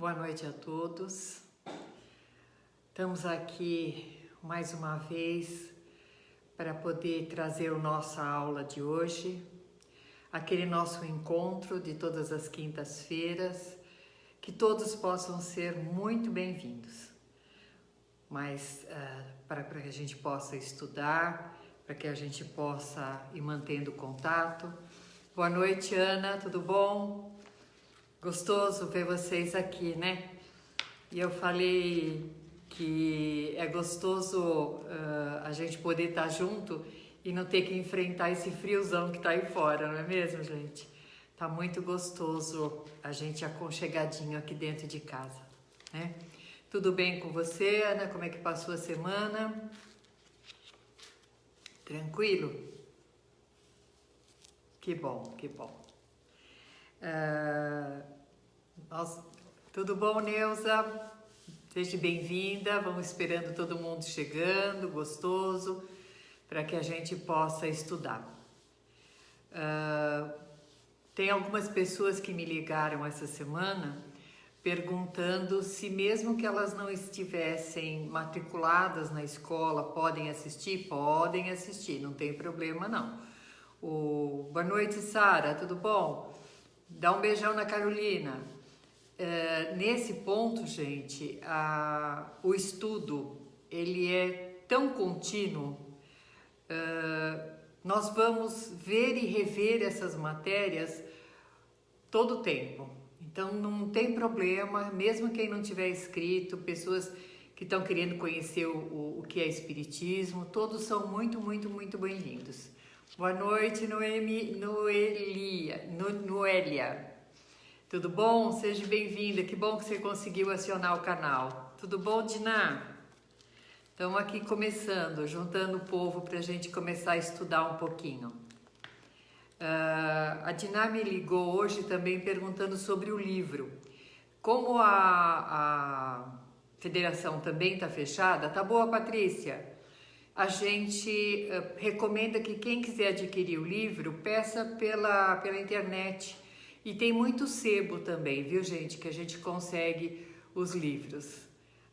Boa noite a todos. Estamos aqui mais uma vez para poder trazer a nossa aula de hoje, aquele nosso encontro de todas as quintas-feiras, que todos possam ser muito bem-vindos, mas para que a gente possa estudar, para que a gente possa ir mantendo contato. Boa noite, Ana, tudo bom? Gostoso ver vocês aqui, né? E eu falei que é gostoso a gente poder estar junto e não ter que enfrentar esse friozão que tá aí fora, não é mesmo, gente? Tá muito gostoso a gente aconchegadinho aqui dentro de casa, né? Tudo bem com você, Ana? Como é que passou a semana? Tranquilo? Que bom, que bom. Tudo bom, Neuza? Seja bem-vinda. Vamos esperando todo mundo chegando, gostoso, para que a gente possa estudar. Tem algumas pessoas que me ligaram essa semana perguntando se mesmo que elas não estivessem matriculadas na escola, podem assistir? Podem assistir, não tem problema não. Boa noite, Sara, tudo bom? Dá um beijão na Carolina. Nesse ponto, gente, o estudo, ele é tão contínuo, nós vamos ver e rever essas matérias todo o tempo. Então, não tem problema, mesmo quem não tiver inscrito, pessoas que estão querendo conhecer o que é Espiritismo, todos são muito, muito, muito bem-vindos. Boa noite, Noélia. Tudo bom? Seja bem-vinda. Que bom que você conseguiu acionar o canal. Tudo bom, Diná? Estamos aqui começando, juntando o povo para a gente começar a estudar um pouquinho. A Diná me ligou hoje também perguntando sobre o livro. Como a federação também está fechada, tá boa, Patrícia? A gente recomenda que quem quiser adquirir o livro, peça pela internet. E tem muito sebo também, viu, gente? Que a gente consegue os livros.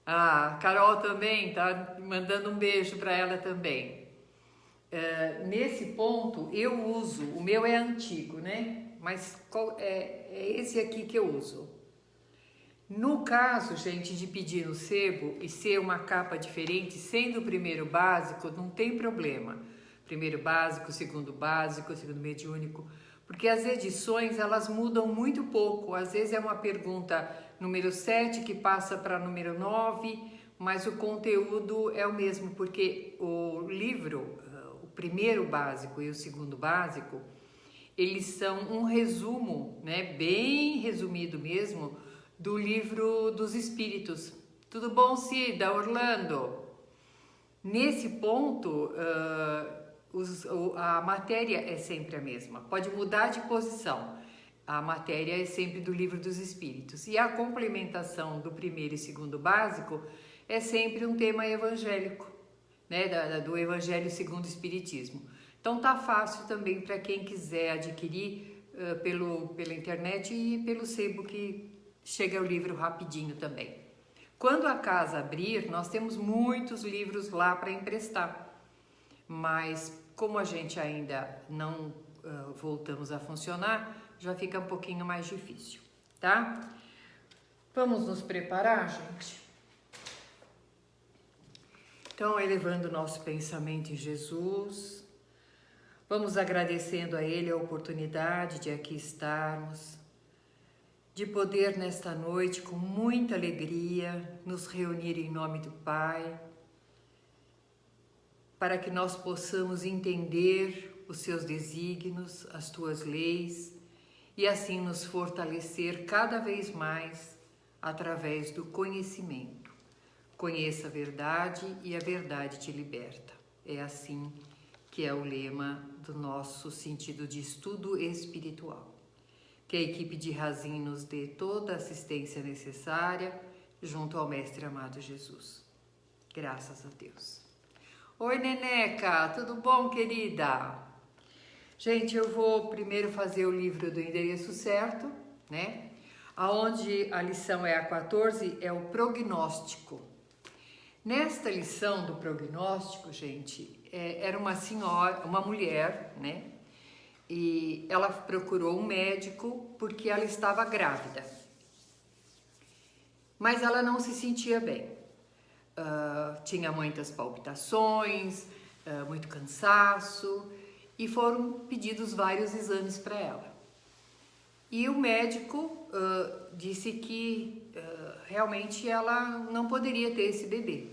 A Carol também tá mandando um beijo para ela também. Nesse ponto, eu uso, o meu é antigo, né? Mas é esse aqui que eu uso. No caso, gente, de pedir no sebo e ser uma capa diferente, sendo o primeiro básico, não tem problema. Primeiro básico, segundo mediúnico, porque as edições, elas mudam muito pouco. Às vezes é uma pergunta número 7 que passa para número 9, mas o conteúdo é o mesmo, porque o livro, o primeiro básico e o segundo básico, eles são um resumo, né, bem resumido mesmo, do livro dos Espíritos. Tudo bom, Cida, Orlando? Nesse ponto, a matéria é sempre a mesma, pode mudar de posição. A matéria é sempre do livro dos Espíritos. E a complementação do primeiro e segundo básico é sempre um tema evangélico, né, do Evangelho segundo o Espiritismo. Então tá fácil também para quem quiser adquirir pela internet e pelo sebo que chega o livro rapidinho também. Quando a casa abrir, nós temos muitos livros lá para emprestar, mas como a gente ainda não voltamos a funcionar, já fica um pouquinho mais difícil, tá? Vamos nos preparar, gente? Então, elevando o nosso pensamento em Jesus, vamos agradecendo a Ele a oportunidade de aqui estarmos, de poder nesta noite, com muita alegria, nos reunir em nome do Pai, para que nós possamos entender os seus desígnios, as tuas leis, e assim nos fortalecer cada vez mais através do conhecimento. Conheça a verdade e a verdade te liberta. É assim que é o lema do nosso sentido de estudo espiritual. Que a equipe de Razin nos dê toda a assistência necessária junto ao Mestre amado Jesus. Graças a Deus. Oi, Neneca, tudo bom, querida? Gente, eu vou primeiro fazer o livro do endereço certo, né? aonde a lição é a 14, é o prognóstico. Nesta lição do prognóstico, gente, era uma senhora, uma mulher, né? E ela procurou um médico porque ela estava grávida. Mas ela não se sentia bem. Tinha muitas palpitações, muito cansaço, e foram pedidos vários exames para ela. E o médico disse que realmente ela não poderia ter esse bebê.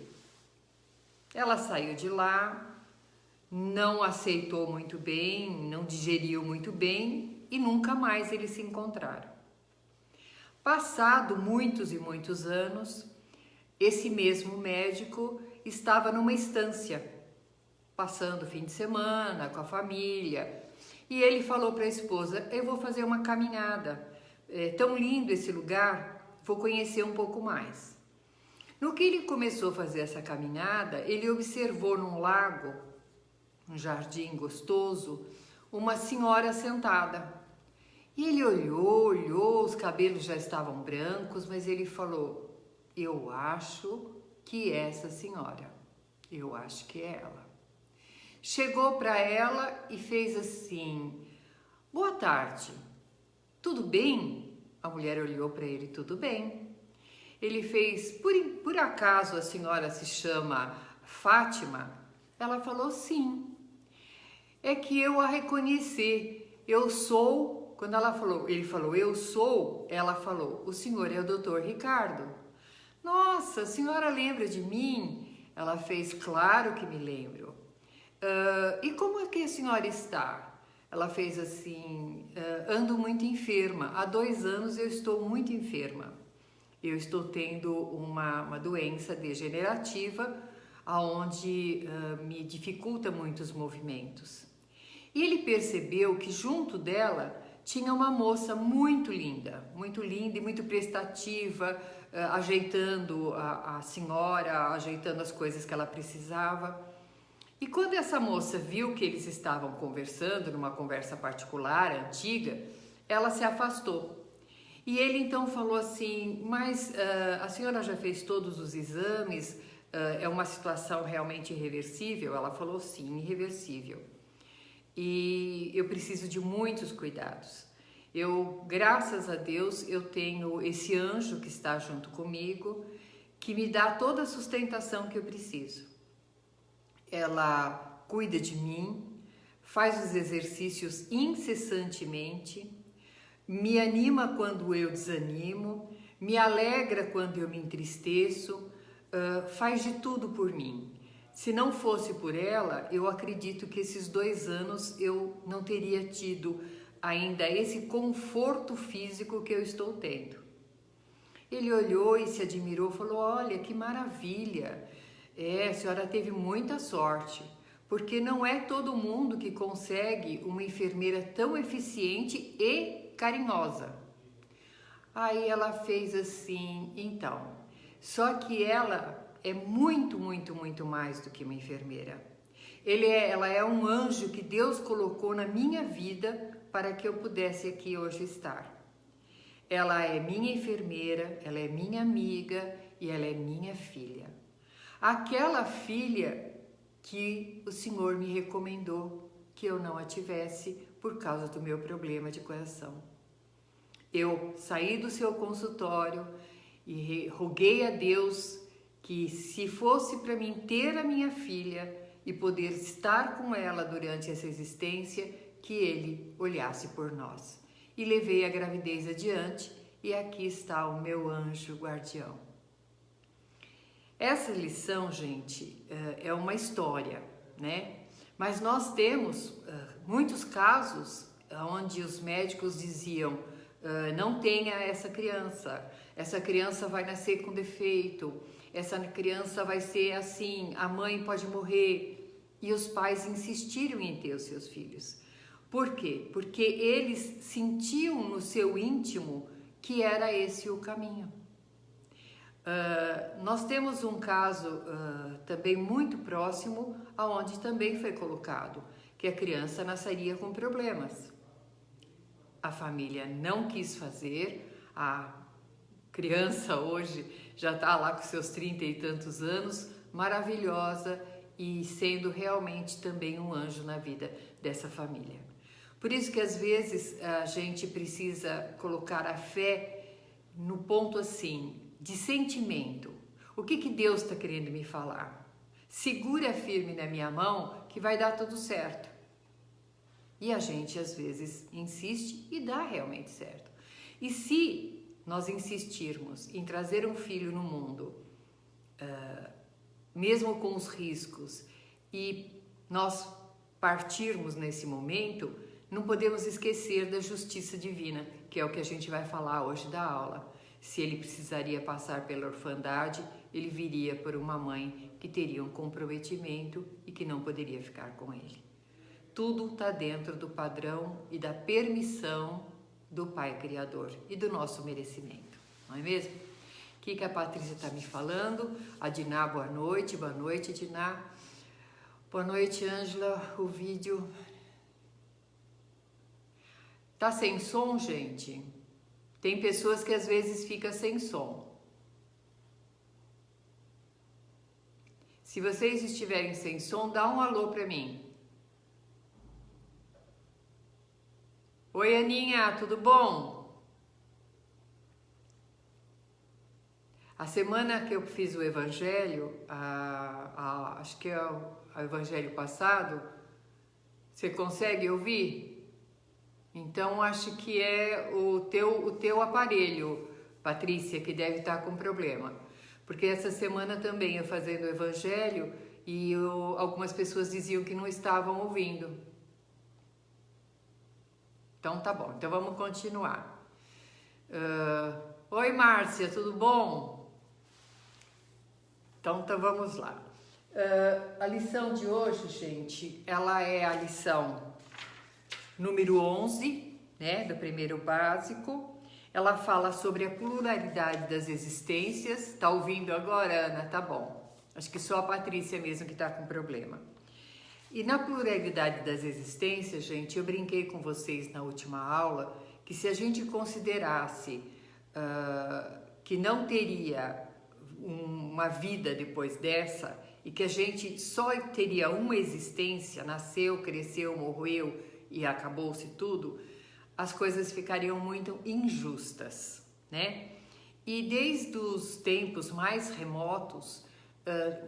Ela saiu de lá, não aceitou muito bem, não digeriu muito bem e nunca mais eles se encontraram. Passado muitos e muitos anos, esse mesmo médico estava numa estância, passando o fim de semana com a família, e ele falou para a esposa: eu vou fazer uma caminhada, é tão lindo esse lugar, vou conhecer um pouco mais. No que ele começou a fazer essa caminhada, ele observou num lago, um jardim gostoso, uma senhora sentada. E ele olhou, os cabelos já estavam brancos, mas ele falou: eu acho que é essa senhora, eu acho que é ela. Chegou para ela e fez assim: boa tarde, tudo bem? A mulher olhou para ele: tudo bem. Ele fez: por acaso a senhora se chama Fátima? Ela falou: sim. É que eu a reconheci, eu sou. Quando ele falou eu sou, ela falou: o senhor é o doutor Ricardo. Nossa, a senhora lembra de mim? Ela fez: claro que me lembro. E como é que a senhora está? Ela fez assim: ando muito enferma, há 2 anos eu estou muito enferma. Eu estou tendo uma doença degenerativa, onde me dificulta muitos movimentos. E ele percebeu que junto dela tinha uma moça muito linda e muito prestativa, ajeitando a senhora, ajeitando as coisas que ela precisava. E quando essa moça viu que eles estavam conversando, numa conversa particular, antiga, ela se afastou. E ele então falou assim: mas a senhora já fez todos os exames? É uma situação realmente irreversível? Ela falou: sim, irreversível. E eu preciso de muitos cuidados. Graças a Deus, eu tenho esse anjo que está junto comigo, que me dá toda a sustentação que eu preciso. Ela cuida de mim, faz os exercícios incessantemente, me anima quando eu desanimo, me alegra quando eu me entristeço, faz de tudo por mim. Se não fosse por ela, eu acredito que esses 2 anos eu não teria tido ainda esse conforto físico que eu estou tendo. Ele olhou e se admirou, falou: olha, que maravilha! A senhora teve muita sorte, porque não é todo mundo que consegue uma enfermeira tão eficiente e carinhosa. Aí ela fez assim: então, só que ela é muito, muito, muito mais do que uma enfermeira. Ela é um anjo que Deus colocou na minha vida para que eu pudesse aqui hoje estar. Ela é minha enfermeira, ela é minha amiga e ela é minha filha. Aquela filha que o Senhor me recomendou que eu não a tivesse por causa do meu problema de coração. Eu saí do seu consultório e roguei a Deus que, se fosse para mim ter a minha filha e poder estar com ela durante essa existência, que Ele olhasse por nós. E levei a gravidez adiante, e aqui está o meu anjo guardião. Essa lição, gente, é uma história, né? Mas nós temos muitos casos onde os médicos diziam: não tenha essa criança vai nascer com defeito, essa criança vai ser assim, a mãe pode morrer. E os pais insistiram em ter os seus filhos. Por quê? Porque eles sentiam no seu íntimo que era esse o caminho. Nós temos um caso também muito próximo, aonde também foi colocado que a criança nasceria com problemas. A família não quis fazer, A criança hoje já está lá com seus 30 e tantos anos, maravilhosa e sendo realmente também um anjo na vida dessa família. Por isso que às vezes a gente precisa colocar a fé no ponto assim, de sentimento. O que Deus está querendo me falar? Segura firme na minha mão que vai dar tudo certo. E a gente às vezes insiste e dá realmente certo. E se nós insistirmos em trazer um filho no mundo, mesmo com os riscos, e nós partirmos nesse momento, não podemos esquecer da justiça divina, que é o que a gente vai falar hoje da aula. Se ele precisaria passar pela orfandade, ele viria por uma mãe que teria um comprometimento e que não poderia ficar com ele. Tudo está dentro do padrão e da permissão do Pai Criador e do nosso merecimento, não é mesmo? O que a Patrícia está me falando? A Diná, boa noite, Diná. Boa noite, Ângela, o vídeo... Tá sem som, gente? Tem pessoas que às vezes ficam sem som. Se vocês estiverem sem som, dá um alô para mim. Oi, Aninha, tudo bom? A semana que eu fiz o evangelho, acho que é o evangelho passado, você consegue ouvir? Então, acho que é o teu aparelho, Patrícia, que deve estar com problema. Porque essa semana também eu fazendo o evangelho e algumas pessoas diziam que não estavam ouvindo. Então, tá bom. Então, vamos continuar. Oi, Márcia, tudo bom? Então, vamos lá. A lição de hoje, gente, ela é a lição número 11, né, do primeiro básico. Ela fala sobre a pluralidade das existências. Tá ouvindo agora, Ana? Tá bom. Acho que só a Patrícia mesmo que tá com problema. E na pluralidade das existências, gente, eu brinquei com vocês na última aula que se a gente considerasse que não teria uma vida depois dessa e que a gente só teria uma existência, nasceu, cresceu, morreu e acabou-se tudo, as coisas ficariam muito injustas, né? E desde os tempos mais remotos,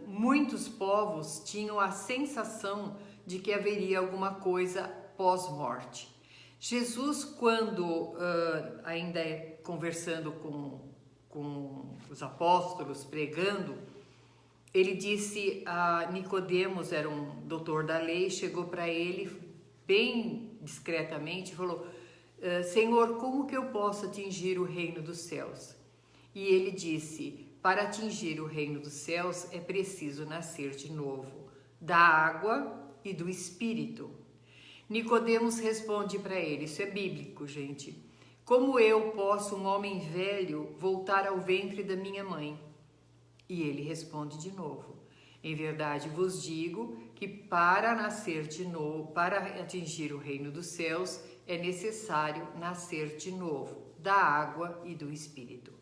muitos povos tinham a sensação de que haveria alguma coisa pós-morte. Jesus, quando ainda conversando com os apóstolos, pregando, ele disse a Nicodemos, era um doutor da lei, chegou para ele bem discretamente e falou: Senhor, como que eu posso atingir o reino dos céus? E ele disse: para atingir o reino dos céus é preciso nascer de novo, da água e do Espírito. Nicodemos responde para ele, isso é bíblico, gente: como eu posso, um homem velho, voltar ao ventre da minha mãe? E ele responde de novo: em verdade vos digo que para nascer de novo, para atingir o reino dos céus, é necessário nascer de novo, da água e do Espírito.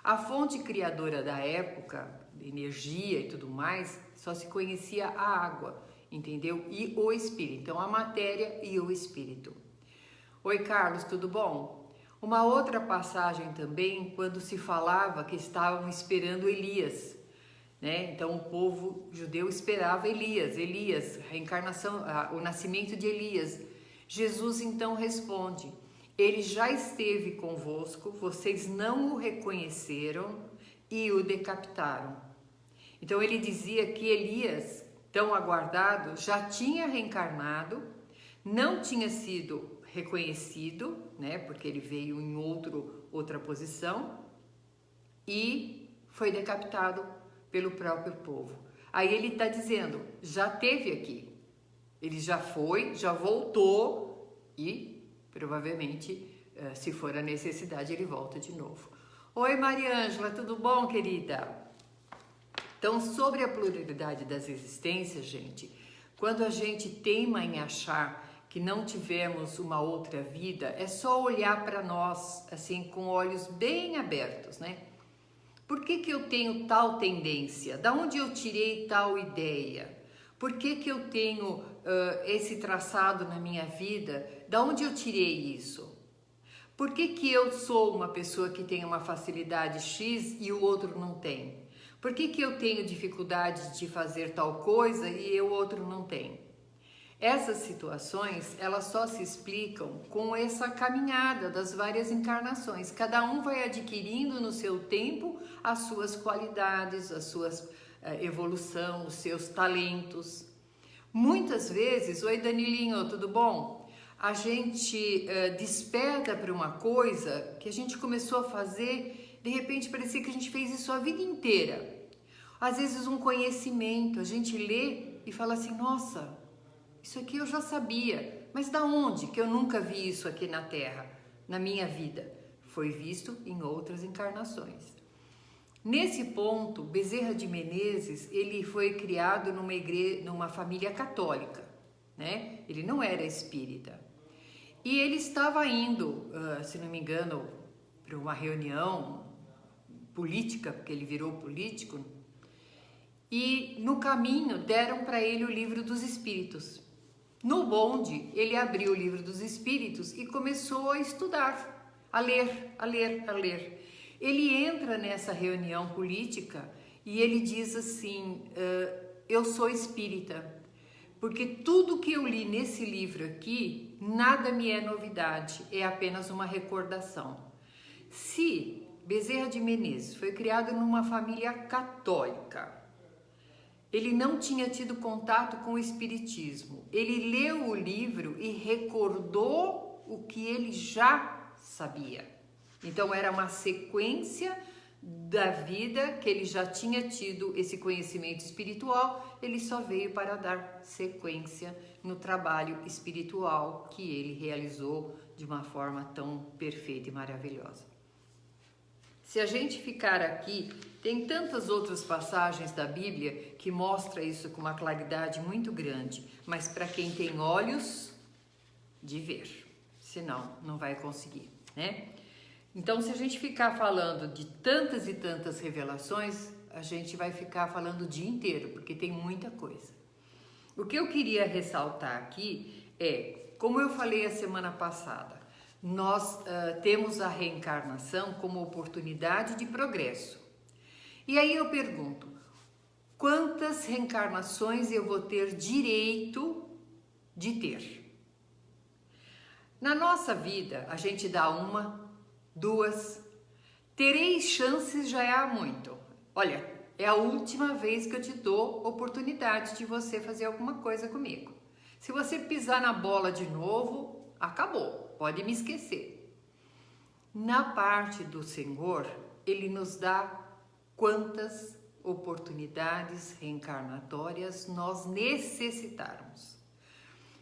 A fonte criadora da época, energia e tudo mais, só se conhecia a água, entendeu? E o Espírito, então a matéria e o Espírito. Oi, Carlos, tudo bom? Uma outra passagem também, quando se falava que estavam esperando Elias, né? Então o povo judeu esperava Elias, reencarnação, o nascimento de Elias. Jesus então responde: ele já esteve convosco, vocês não o reconheceram e o decapitaram. Então ele dizia que Elias, tão aguardado, já tinha reencarnado, não tinha sido reconhecido, né? Porque ele veio em outra posição e foi decapitado pelo próprio povo. Aí ele está dizendo, já teve aqui, ele já foi, já voltou e provavelmente, se for a necessidade, ele volta de novo. Oi, Mariângela, tudo bom, querida? Então, sobre a pluralidade das existências, gente, quando a gente teima em achar que não tivemos uma outra vida, é só olhar para nós assim com olhos bem abertos, né? Por que que eu tenho tal tendência? Da onde eu tirei tal ideia? Por que que eu tenho esse traçado na minha vida? Da onde eu tirei isso? Por que que eu sou uma pessoa que tem uma facilidade X e o outro não tem? Por que que eu tenho dificuldade de fazer tal coisa e o outro não tem? Essas situações, elas só se explicam com essa caminhada das várias encarnações. Cada um vai adquirindo no seu tempo as suas qualidades, as suas evolução, os seus talentos. Muitas vezes, oi Danilinho, tudo bom? A gente desperta para uma coisa que a gente começou a fazer, de repente parecia que a gente fez isso a vida inteira. Às vezes um conhecimento, a gente lê e fala assim, nossa, isso aqui eu já sabia, mas da onde que eu nunca vi isso aqui na Terra, na minha vida? Foi visto em outras encarnações. Nesse ponto, Bezerra de Menezes, ele foi criado numa família católica, né? Ele não era espírita. E ele estava indo, se não me engano, para uma reunião política, porque ele virou político, e no caminho deram para ele o Livro dos Espíritos. No bonde, ele abriu o Livro dos Espíritos e começou a estudar, a ler. Ele entra nessa reunião política e ele diz assim, eu sou espírita, porque tudo que eu li nesse livro aqui, nada me é novidade, é apenas uma recordação. Se Bezerra de Menezes foi criado numa família católica, ele não tinha tido contato com o espiritismo. Ele leu o livro e recordou o que ele já sabia. Então era uma sequência da vida que ele já tinha tido esse conhecimento espiritual, ele só veio para dar sequência no trabalho espiritual que ele realizou de uma forma tão perfeita e maravilhosa. Se a gente ficar aqui, tem tantas outras passagens da Bíblia que mostra isso com uma claridade muito grande, mas para quem tem olhos de ver, senão não vai conseguir, né? Então, se a gente ficar falando de tantas e tantas revelações, a gente vai ficar falando o dia inteiro, porque tem muita coisa. O que eu queria ressaltar aqui é, como eu falei a semana passada, nós temos a reencarnação como oportunidade de progresso. E aí eu pergunto, quantas reencarnações eu vou ter direito de ter? Na nossa vida, a gente dá uma, 2, 3 chances já é muito. Olha, é a última vez que eu te dou oportunidade de você fazer alguma coisa comigo. Se você pisar na bola de novo, acabou. Pode me esquecer. Na parte do Senhor, Ele nos dá quantas oportunidades reencarnatórias nós necessitarmos.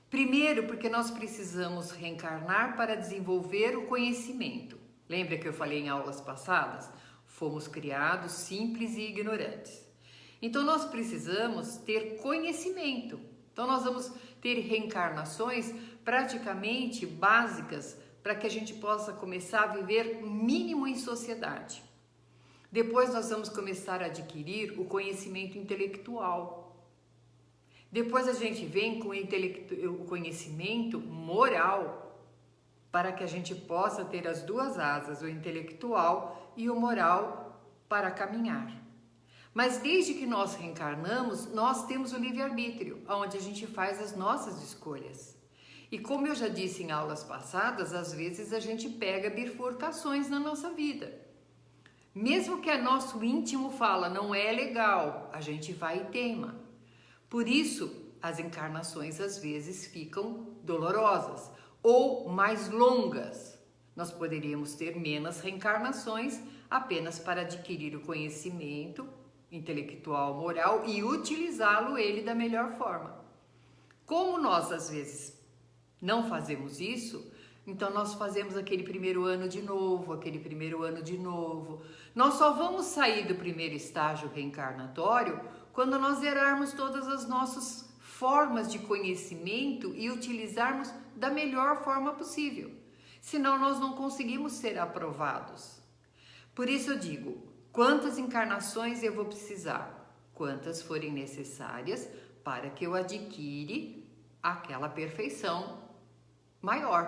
Primeiro, porque nós precisamos reencarnar para desenvolver o conhecimento. Lembra que eu falei em aulas passadas? Fomos criados simples e ignorantes. Então, nós precisamos ter conhecimento. Então, nós vamos ter reencarnações praticamente básicas para que a gente possa começar a viver o mínimo em sociedade. Depois nós vamos começar a adquirir o conhecimento intelectual. Depois a gente vem com o conhecimento moral, para que a gente possa ter as duas asas, o intelectual e o moral, para caminhar. Mas desde que nós reencarnamos, nós temos o livre-arbítrio, onde a gente faz as nossas escolhas. E como eu já disse em aulas passadas, às vezes a gente pega bifurcações na nossa vida. Mesmo que a nosso íntimo fala, não é legal, a gente vai e teima. Por isso, as encarnações às vezes ficam dolorosas ou mais longas. Nós poderíamos ter menos reencarnações apenas para adquirir o conhecimento intelectual, moral e utilizá-lo ele da melhor forma. Como nós às vezes não fazemos isso, então nós fazemos aquele primeiro ano de novo, Nós só vamos sair do primeiro estágio reencarnatório quando nós zerarmos todas as nossas formas de conhecimento e utilizarmos da melhor forma possível. Senão nós não conseguimos ser aprovados. Por isso eu digo, quantas encarnações eu vou precisar? Quantas forem necessárias para que eu adquire aquela perfeição maior.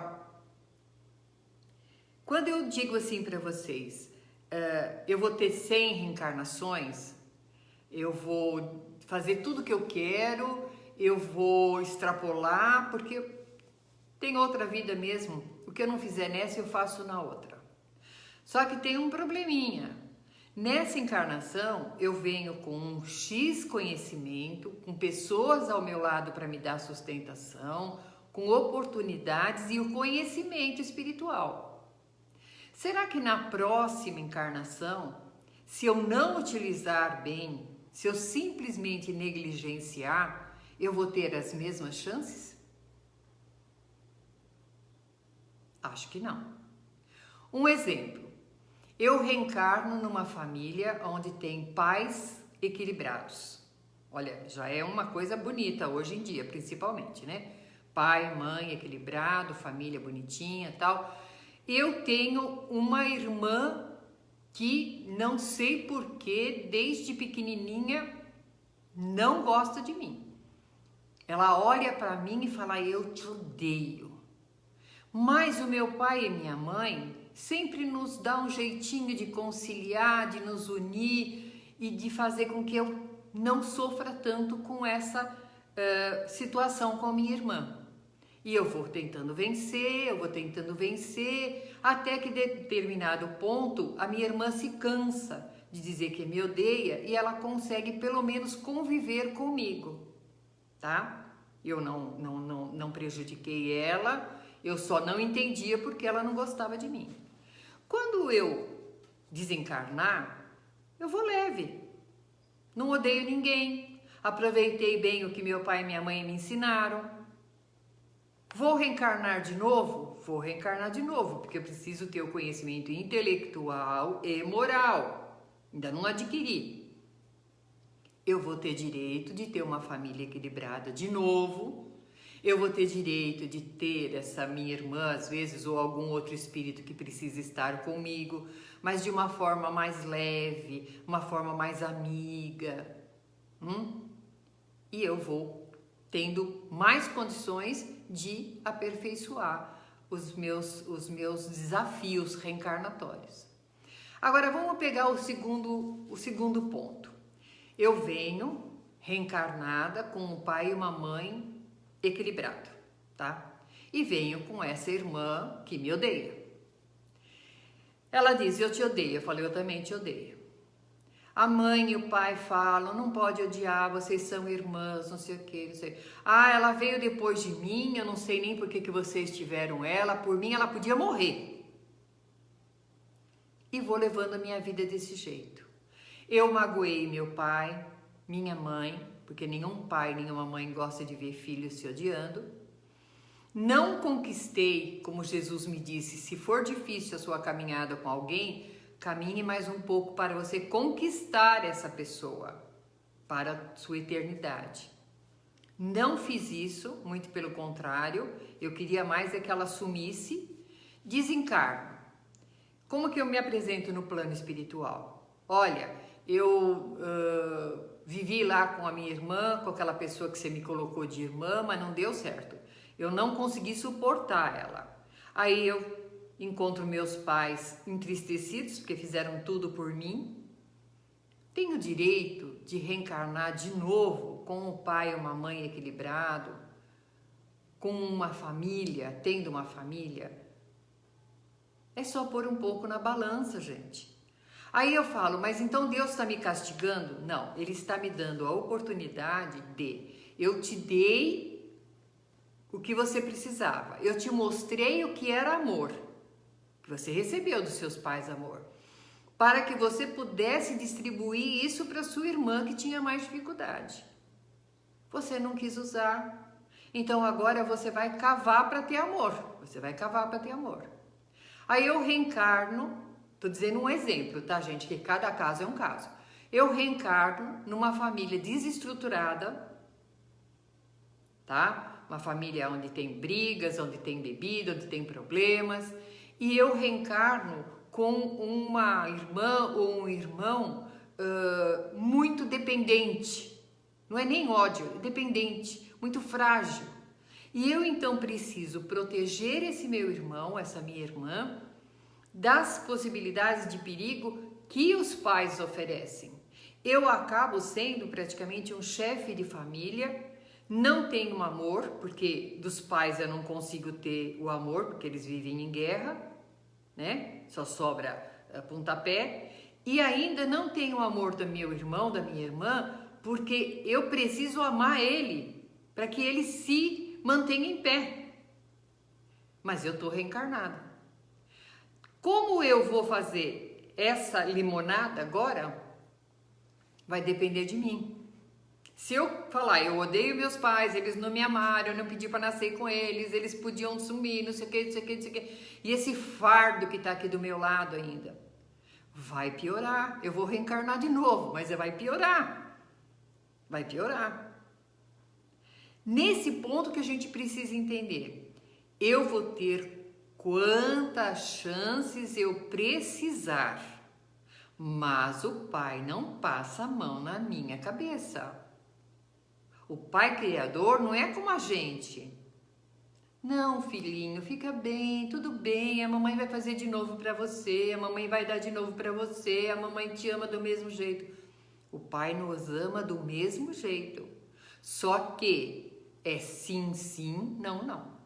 Quando eu digo assim para vocês, eu vou ter 100 reencarnações, eu vou fazer tudo que eu quero, eu vou extrapolar, porque tem outra vida mesmo. O que eu não fizer nessa, eu faço na outra. Só que tem um probleminha. Nessa encarnação, eu venho com um X conhecimento, com pessoas ao meu lado para me dar sustentação, com oportunidades e o conhecimento espiritual. Será que na próxima encarnação, se eu não utilizar bem, se eu simplesmente negligenciar, eu vou ter as mesmas chances? Acho que não. Um exemplo, eu reencarno numa família onde tem pais equilibrados. Olha, já é uma coisa bonita hoje em dia, principalmente, né? Pai, mãe equilibrado, família bonitinha, tal. Eu tenho uma irmã que não sei porquê, desde pequenininha, não gosta de mim. Ela olha para mim e fala, eu te odeio. Mas o meu pai e minha mãe sempre nos dá um jeitinho de conciliar, de nos unir e de fazer com que eu não sofra tanto com essa situação com a minha irmã. E eu vou tentando vencer, até que determinado ponto a minha irmã se cansa de dizer que me odeia e ela consegue pelo menos conviver comigo, tá? Eu não prejudiquei ela, eu só não entendia porque ela não gostava de mim. Quando eu desencarnar, eu vou leve, não odeio ninguém, aproveitei bem o que meu pai e minha mãe me ensinaram. Vou reencarnar de novo? Vou reencarnar de novo, porque eu preciso ter o conhecimento intelectual e moral. Ainda não adquiri. Eu vou ter direito de ter uma família equilibrada de novo. Eu vou ter direito de ter essa minha irmã, às vezes, ou algum outro espírito que precisa estar comigo, mas de uma forma mais leve, uma forma mais amiga. E eu vou tendo mais condições de aperfeiçoar os meus desafios reencarnatórios. Agora vamos pegar o segundo ponto. Eu venho reencarnada com um pai e uma mãe equilibrado, tá? E venho com essa irmã que me odeia. Ela diz, eu te odeio. Eu falei, eu também te odeio. A mãe e o pai falam, não pode odiar, vocês são irmãs, não sei o que, não sei. Ah, ela veio depois de mim, eu não sei nem por que vocês tiveram ela, por mim ela podia morrer. E vou levando a minha vida desse jeito. Eu magoei meu pai, minha mãe, porque nenhum pai, nenhuma mãe gosta de ver filhos se odiando. Não conquistei, como Jesus me disse, se for difícil a sua caminhada com alguém, caminhe mais um pouco para você conquistar essa pessoa para a sua eternidade. Não fiz isso, muito pelo contrário, eu queria mais é que ela sumisse. Desencarno. Como que eu me apresento no plano espiritual? Olha, eu vivi lá com a minha irmã, com aquela pessoa que você me colocou de irmã, mas não deu certo. Eu não consegui suportar ela. Aí eu encontro meus pais entristecidos, porque fizeram tudo por mim. Tenho direito de reencarnar de novo com um pai e uma mãe equilibrado, com uma família, tendo uma família. É só pôr um pouco na balança, gente. Aí eu falo, mas então Deus está me castigando? Não, Ele está me dando a oportunidade de... Eu te dei o que você precisava. Eu te mostrei o que era amor. Que você recebeu dos seus pais amor. Para que você pudesse distribuir isso para sua irmã que tinha mais dificuldade. Você não quis usar. Então agora você vai cavar para ter amor. Você vai cavar para ter amor. Aí eu reencarno, tô dizendo um exemplo, tá, gente? Que cada caso é um caso. Eu reencarno numa família desestruturada, tá? Uma família onde tem brigas, onde tem bebida, onde tem problemas, e eu reencarno com uma irmã ou um irmão muito dependente, não é nem ódio, é dependente, muito frágil. E eu então preciso proteger esse meu irmão, essa minha irmã, das possibilidades de perigo que os pais oferecem. Eu acabo sendo praticamente um chefe de família, não tenho amor, porque dos pais eu não consigo ter o amor, porque eles vivem em guerra, né? Só sobra pontapé. E ainda não tenho o amor do meu irmão, da minha irmã, porque eu preciso amar ele, para que ele se mantenha em pé. Mas eu estou reencarnada. Como eu vou fazer essa limonada agora, vai depender de mim. Se eu falar, eu odeio meus pais, eles não me amaram, eu não pedi para nascer com eles, eles podiam sumir, não sei o que, não sei o que, não sei o que. E esse fardo que está aqui do meu lado ainda, vai piorar. Eu vou reencarnar de novo, mas vai piorar. Vai piorar. Nesse ponto que a gente precisa entender, eu vou ter quantas chances eu precisar, mas o pai não passa a mão na minha cabeça. O pai criador não é como a gente. Não, filhinho, fica bem, tudo bem, a mamãe vai fazer de novo para você, a mamãe vai dar de novo para você, a mamãe te ama do mesmo jeito. O pai nos ama do mesmo jeito, só que é sim, sim, não, não.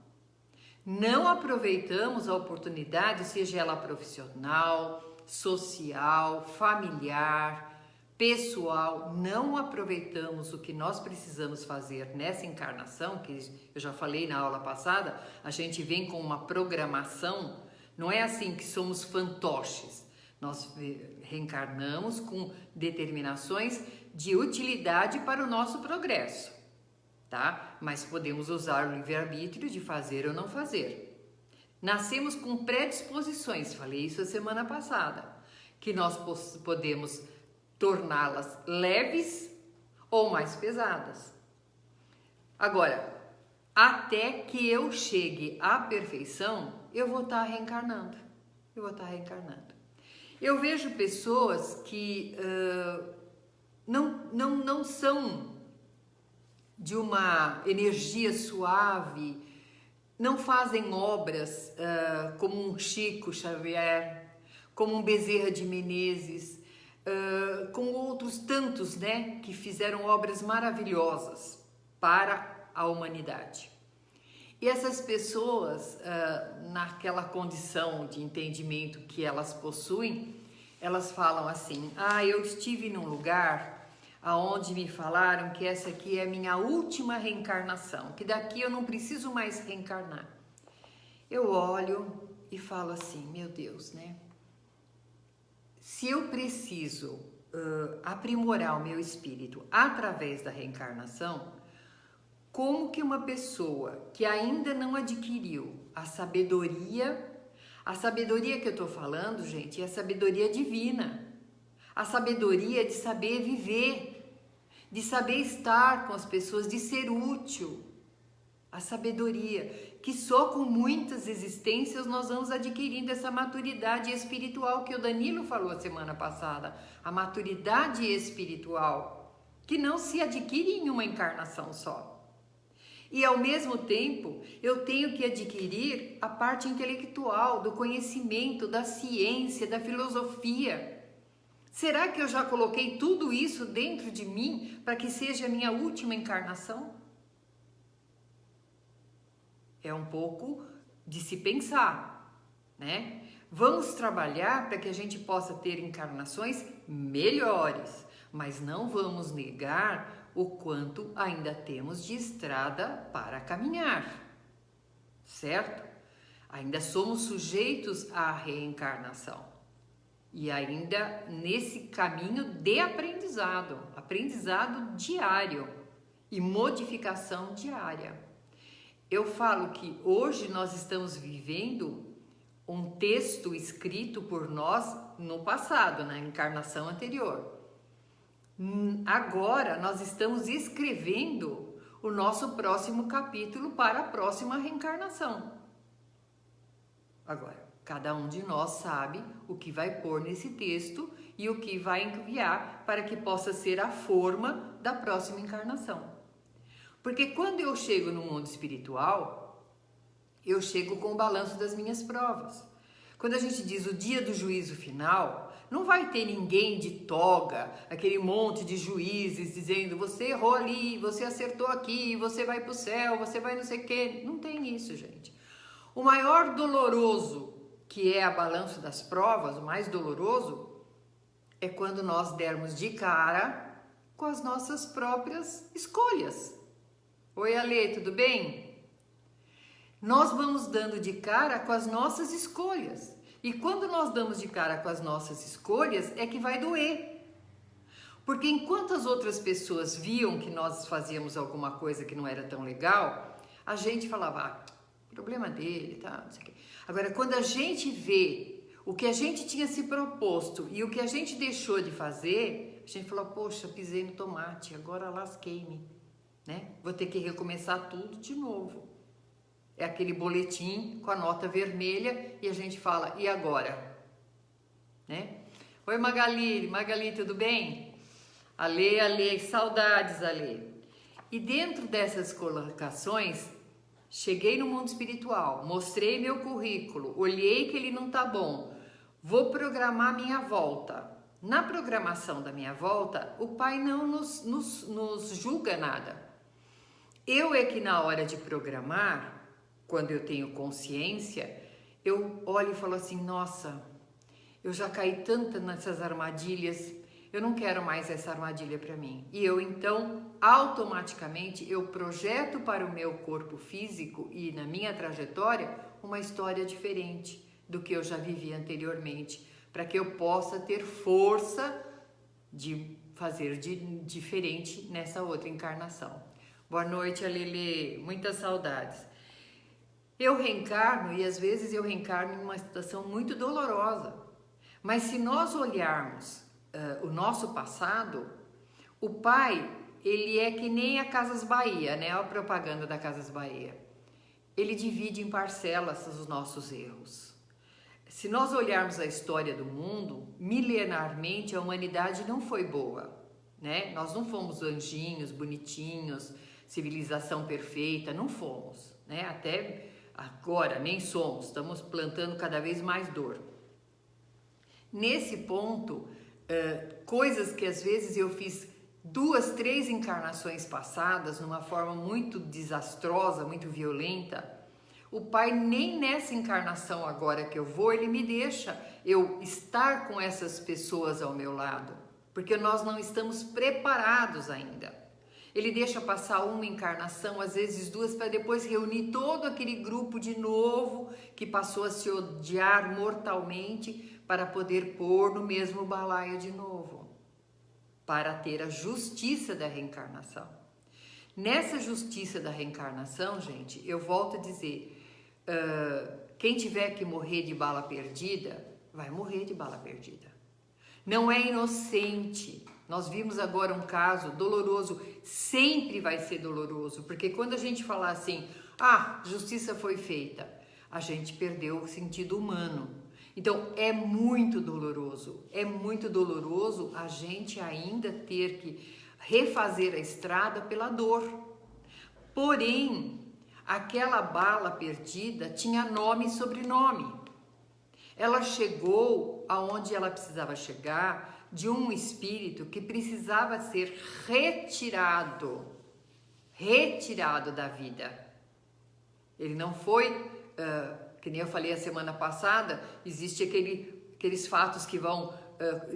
Não aproveitamos a oportunidade, seja ela profissional, social, familiar, pessoal, não aproveitamos o que nós precisamos fazer nessa encarnação, que eu já falei na aula passada, a gente vem com uma programação, não é assim que somos fantoches, nós reencarnamos com determinações de utilidade para o nosso progresso, tá? Mas podemos usar o livre-arbítrio de fazer ou não fazer. Nascemos com predisposições, falei isso a semana passada, que nós podemos torná-las leves ou mais pesadas. Agora, até que eu chegue à perfeição, eu vou estar reencarnando. Eu vejo pessoas que não são de uma energia suave, não fazem obras como um Chico Xavier, como um Bezerra de Menezes, com outros tantos, né, que fizeram obras maravilhosas para a humanidade. E essas pessoas, naquela condição de entendimento que elas possuem, elas falam assim: eu estive num lugar aonde me falaram que essa aqui é a minha última reencarnação, que daqui eu não preciso mais reencarnar. Eu olho e falo assim: meu Deus, né? Se eu preciso aprimorar o meu espírito através da reencarnação, como que uma pessoa que ainda não adquiriu a sabedoria que eu estou falando, gente, é a sabedoria divina, a sabedoria de saber viver, de saber estar com as pessoas, de ser útil, a sabedoria que só com muitas existências nós vamos adquirindo essa maturidade espiritual que o Danilo falou a semana passada, a maturidade espiritual que não se adquire em uma encarnação só. E ao mesmo tempo eu tenho que adquirir a parte intelectual, do conhecimento, da ciência, da filosofia. Será que eu já coloquei tudo isso dentro de mim para que seja a minha última encarnação? É um pouco de se pensar, né? Vamos trabalhar para que a gente possa ter encarnações melhores, mas não vamos negar o quanto ainda temos de estrada para caminhar, certo? Ainda somos sujeitos à reencarnação e ainda nesse caminho de aprendizado diário e modificação diária. Eu falo que hoje nós estamos vivendo um texto escrito por nós no passado, na encarnação anterior. Agora nós estamos escrevendo o nosso próximo capítulo para a próxima reencarnação. Agora, cada um de nós sabe o que vai pôr nesse texto e o que vai enviar para que possa ser a forma da próxima encarnação. Porque quando eu chego no mundo espiritual, eu chego com o balanço das minhas provas. Quando a gente diz o dia do juízo final, não vai ter ninguém de toga, aquele monte de juízes dizendo você errou ali, você acertou aqui, você vai para o céu, você vai não sei o quê. Não tem isso, gente. O maior doloroso, que é a balança das provas, o mais doloroso, é quando nós dermos de cara com as nossas próprias escolhas. Oi, Ale, tudo bem? Nós vamos dando de cara com as nossas escolhas. E quando nós damos de cara com as nossas escolhas, é que vai doer. Porque enquanto as outras pessoas viam que nós fazíamos alguma coisa que não era tão legal, a gente falava, problema dele, tá? Não sei o quê. Agora, quando a gente vê o que a gente tinha se proposto e o que a gente deixou de fazer, a gente falou, poxa, pisei no tomate, agora lasquei-me, né? Vou ter que recomeçar tudo de novo. É aquele boletim com a nota vermelha e a gente fala, e agora? Né? Oi, Magali, tudo bem? Ale, saudades, Ale. E dentro dessas colocações, cheguei no mundo espiritual, mostrei meu currículo, olhei que ele não tá bom, vou programar minha volta. Na programação da minha volta, o Pai não nos julga nada. Eu é que na hora de programar, quando eu tenho consciência, eu olho e falo assim, nossa, eu já caí tanto nessas armadilhas, eu não quero mais essa armadilha para mim. E eu então, automaticamente, eu projeto para o meu corpo físico e na minha trajetória uma história diferente do que eu já vivi anteriormente, para que eu possa ter força de fazer diferente nessa outra encarnação. Boa noite, Alele, muitas saudades. Eu reencarno e às vezes eu reencarno em uma situação muito dolorosa, mas se nós olharmos o nosso passado, o Pai, ele é que nem a Casas Bahia, né? A propaganda da Casas Bahia. Ele divide em parcelas os nossos erros. Se nós olharmos a história do mundo, milenarmente a humanidade não foi boa, né? Nós não fomos anjinhos, bonitinhos, civilização perfeita, não fomos, né? Até agora nem somos, estamos plantando cada vez mais dor. Nesse ponto, coisas que às vezes eu fiz 2, 3 encarnações passadas, numa forma muito desastrosa, muito violenta, o Pai nem nessa encarnação agora que eu vou, ele me deixa eu estar com essas pessoas ao meu lado, porque nós não estamos preparados ainda. Ele deixa passar uma encarnação, às vezes 2, para depois reunir todo aquele grupo de novo que passou a se odiar mortalmente para poder pôr no mesmo balaio de novo, para ter a justiça da reencarnação. Nessa justiça da reencarnação, gente, eu volto a dizer, quem tiver que morrer de bala perdida, vai morrer de bala perdida. Não é inocente. Nós vimos agora um caso doloroso, sempre vai ser doloroso, porque quando a gente falar assim, justiça foi feita, a gente perdeu o sentido humano. Então é muito doloroso a gente ainda ter que refazer a estrada pela dor. Porém, aquela bala perdida tinha nome e sobrenome. Ela chegou aonde ela precisava chegar, de um espírito que precisava ser retirado da vida. Ele não foi, que nem eu falei a semana passada, existe aqueles fatos que vão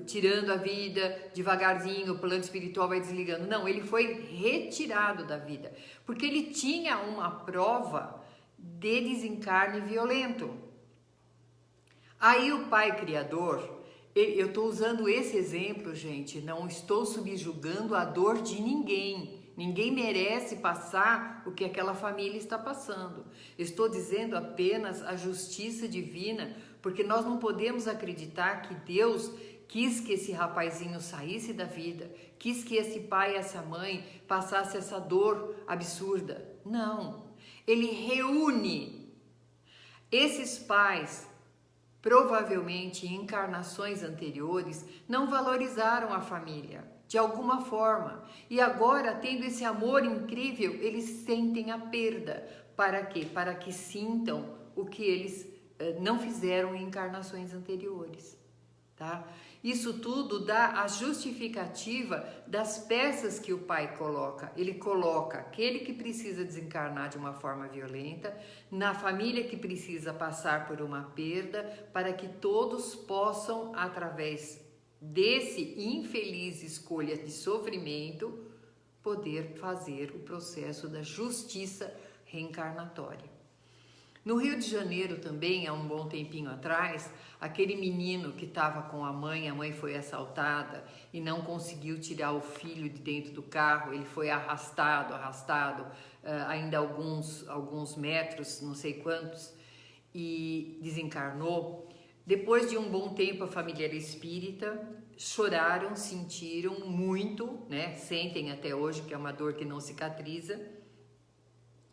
tirando a vida devagarzinho, o plano espiritual vai desligando. Não, ele foi retirado da vida, porque ele tinha uma prova de desencarne violento. Aí o Pai Criador, eu estou usando esse exemplo, gente, não estou subjugando a dor de ninguém. Ninguém merece passar o que aquela família está passando. Estou dizendo apenas a justiça divina, porque nós não podemos acreditar que Deus quis que esse rapazinho saísse da vida, quis que esse pai e essa mãe passasse essa dor absurda. Não, ele reúne esses pais. Provavelmente em encarnações anteriores não valorizaram a família de alguma forma e agora, tendo esse amor incrível, eles sentem a perda. Para quê? Para que sintam o que eles não fizeram em encarnações anteriores, tá? Isso tudo dá a justificativa das peças que o pai coloca. Ele coloca aquele que precisa desencarnar de uma forma violenta, na família que precisa passar por uma perda, para que todos possam, através desse infeliz escolha de sofrimento, poder fazer o processo da justiça reencarnatória. No Rio de Janeiro também, há um bom tempinho atrás, aquele menino que estava com a mãe foi assaltada e não conseguiu tirar o filho de dentro do carro, ele foi arrastado, ainda alguns metros, não sei quantos, e desencarnou. Depois de um bom tempo, a família era espírita, choraram, sentiram muito, né? Sentem até hoje que é uma dor que não cicatriza,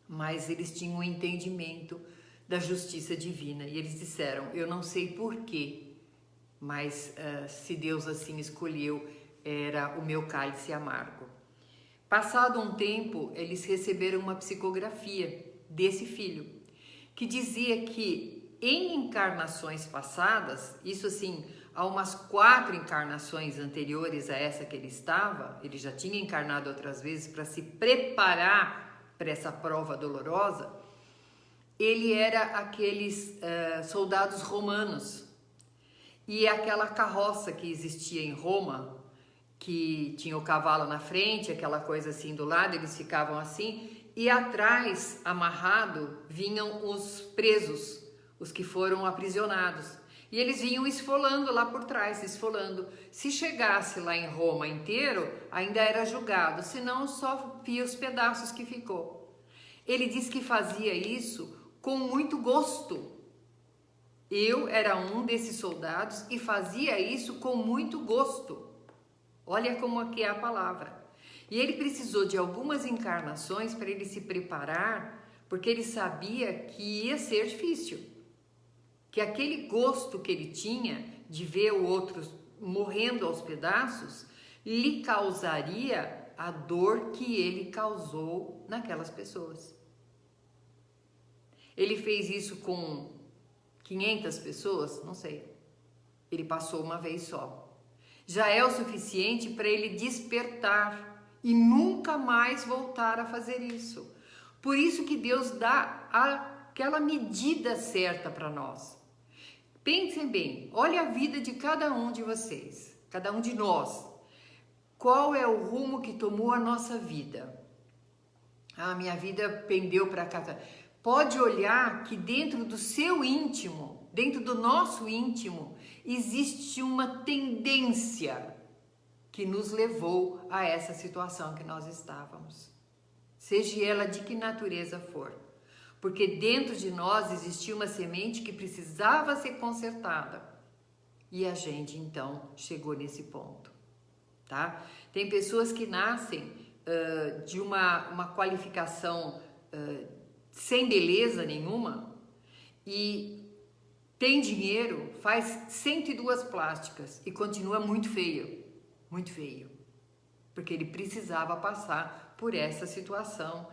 mas eles tinham um entendimento da justiça divina e eles disseram: eu não sei porquê, mas se Deus assim escolheu, era o meu cálice amargo. Passado um tempo, eles receberam uma psicografia desse filho, que dizia que em encarnações passadas, isso assim, há umas 4 encarnações anteriores a essa que ele estava, ele já tinha encarnado outras vezes para se preparar para essa prova dolorosa. Ele era aqueles soldados romanos e aquela carroça que existia em Roma, que tinha o cavalo na frente, aquela coisa assim do lado, eles ficavam assim, e atrás, amarrado, vinham os presos, os que foram aprisionados. E eles vinham esfolando lá por trás, esfolando. Se chegasse lá em Roma inteiro, ainda era julgado, senão só via os pedaços que ficou. Ele diz que fazia isso com muito gosto. Eu era um desses soldados e fazia isso com muito gosto. Olha como aqui é a palavra. E ele precisou de algumas encarnações para ele se preparar, porque ele sabia que ia ser difícil. Que aquele gosto que ele tinha de ver o outro morrendo aos pedaços lhe causaria a dor que ele causou naquelas pessoas. Ele fez isso com 500 pessoas? Não sei. Ele passou uma vez só. Já é o suficiente para ele despertar e nunca mais voltar a fazer isso. Por isso que Deus dá aquela medida certa para nós. Pensem bem, olha a vida de cada um de vocês, cada um de nós. Qual é o rumo que tomou a nossa vida? Ah, minha vida pendeu para cá. Pode olhar que dentro do seu íntimo, dentro do nosso íntimo, existe uma tendência que nos levou a essa situação que nós estávamos. Seja ela de que natureza for. Porque dentro de nós existia uma semente que precisava ser consertada. E a gente, então, chegou nesse ponto, tá? Tem pessoas que nascem de uma qualificação sem beleza nenhuma e tem dinheiro, faz 102 plásticas e continua muito feio, porque ele precisava passar por essa situação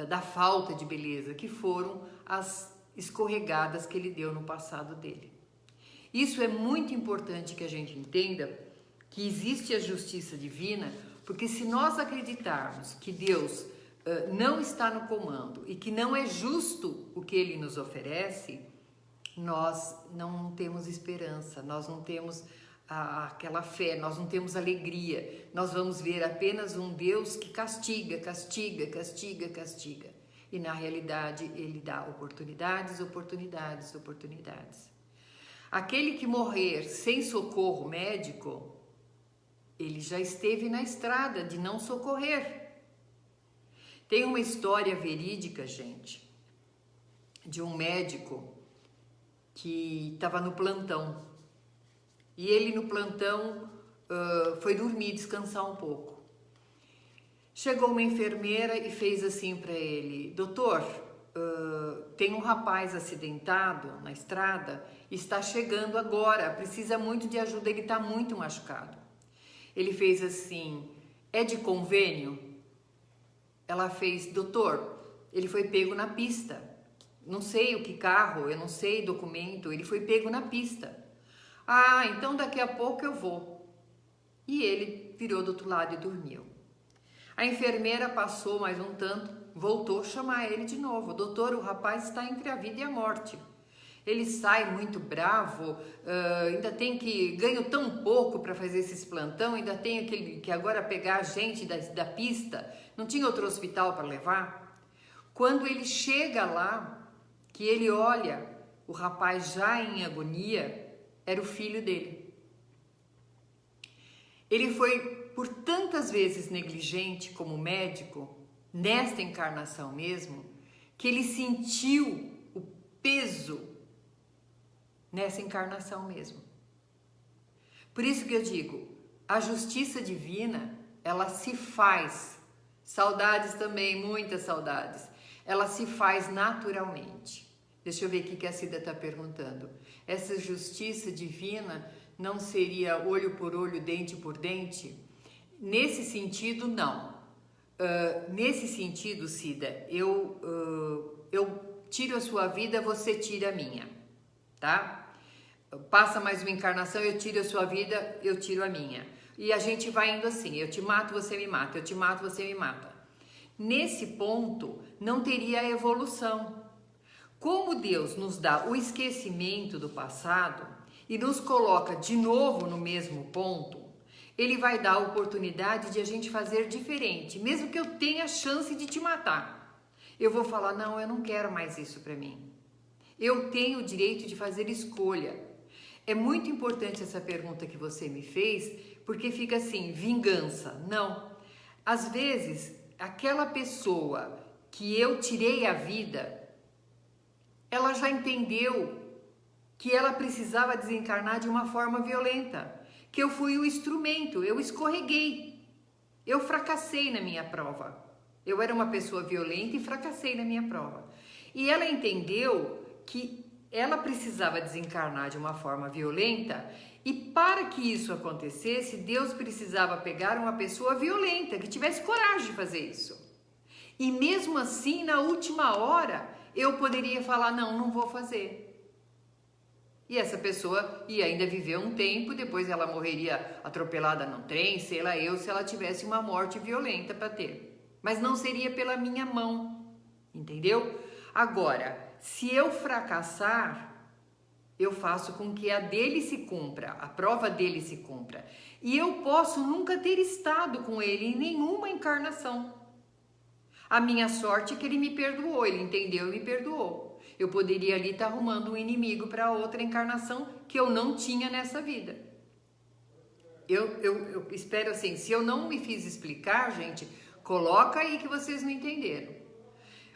da falta de beleza, que foram as escorregadas que ele deu no passado dele. Isso é muito importante que a gente entenda, que existe a justiça divina, porque se nós acreditarmos que Deus não está no comando e que não é justo o que ele nos oferece, nós não temos esperança, nós não temos aquela fé, nós não temos alegria, nós vamos ver apenas um Deus que castiga, castiga, castiga, castiga. E na realidade ele dá oportunidades, oportunidades, oportunidades. Aquele que morrer sem socorro médico, ele já esteve na estrada de não socorrer. Tem uma história verídica, gente, de um médico que estava no plantão E ele no plantão foi dormir, descansar um pouco. Chegou uma enfermeira e fez assim para ele: doutor, tem um rapaz acidentado na estrada, está chegando agora, precisa muito de ajuda, ele está muito machucado. Ele fez assim: é de convênio? Ela fez: doutor, ele foi pego na pista, não sei o que carro, eu não sei documento, ele foi pego na pista. Ah, então daqui a pouco eu vou. E ele virou do outro lado e dormiu. A enfermeira passou mais um tanto, voltou a chamar ele de novo: doutor, o rapaz está entre a vida e a morte. Ele sai muito bravo, ainda tem que, ganho tão pouco para fazer esses plantão, ainda tem aquele que agora pegar a gente da pista, não tinha outro hospital para levar? Quando ele chega lá, que ele olha o rapaz já em agonia, era o filho dele. Ele foi por tantas vezes negligente como médico, nesta encarnação mesmo, que ele sentiu o peso nessa encarnação mesmo. Por isso que eu digo, a justiça divina, ela se faz, saudades também, muitas saudades, ela se faz naturalmente. Deixa eu ver o que a Cida está perguntando. Essa justiça divina não seria olho por olho, dente por dente? Nesse sentido, não. Nesse sentido, Cida, eu tiro a sua vida, você tira a minha, tá? Passa mais uma encarnação, eu tiro a sua vida, eu tiro a minha. E a gente vai indo assim: eu te mato, você me mata, eu te mato, você me mata. Nesse ponto, não teria evolução. Como Deus nos dá o esquecimento do passado e nos coloca de novo no mesmo ponto, Ele vai dar a oportunidade de a gente fazer diferente, mesmo que eu tenha a chance de te matar. Eu vou falar: não, eu não quero mais isso para mim. Eu tenho o direito de fazer escolha. É muito importante essa pergunta que você me fez, porque fica assim: vingança. Não. Às vezes, aquela pessoa que eu tirei a vida, ela já entendeu que ela precisava desencarnar de uma forma violenta, que eu fui o instrumento, eu escorreguei, eu fracassei na minha prova. Eu era uma pessoa violenta e fracassei na minha prova. E ela entendeu que ela precisava desencarnar de uma forma violenta, e para que isso acontecesse, Deus precisava pegar uma pessoa violenta, que tivesse coragem de fazer isso. E mesmo assim, na última hora, eu poderia falar: não, não vou fazer. E essa pessoa ia ainda viver um tempo, depois ela morreria atropelada num trem, sei lá eu, se ela tivesse uma morte violenta para ter. Mas não seria pela minha mão, entendeu? Agora, se eu fracassar, eu faço com que a dele se cumpra, a prova dele se cumpra. E eu posso nunca ter estado com ele em nenhuma encarnação. A minha sorte é que ele me perdoou, ele entendeu e me perdoou. Eu poderia ali estar arrumando um inimigo para outra encarnação que eu não tinha nessa vida. Eu espero assim, se eu não me fiz explicar, gente, coloca aí que vocês não entenderam.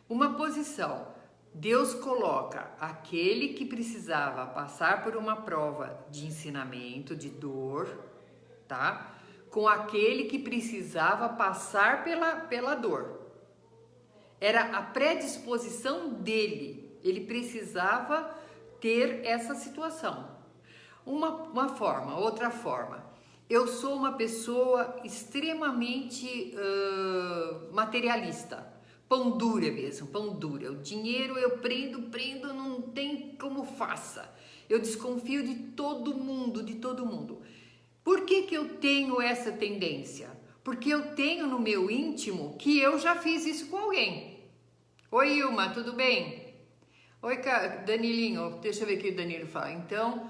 Uma posição: Deus coloca aquele que precisava passar por uma prova de ensinamento, de dor, tá? Com aquele que precisava passar pela dor. Era a predisposição dele, ele precisava ter essa situação. Uma forma, outra forma. Eu sou uma pessoa extremamente materialista. Pão dura mesmo, pão dura. O dinheiro eu prendo, não tem como faça. Eu desconfio de todo mundo, Por que eu tenho essa tendência? Porque eu tenho no meu íntimo que eu já fiz isso com alguém. Oi, Ilma, tudo bem? Oi, Danilinho, deixa eu ver o que o Danilo fala. Então,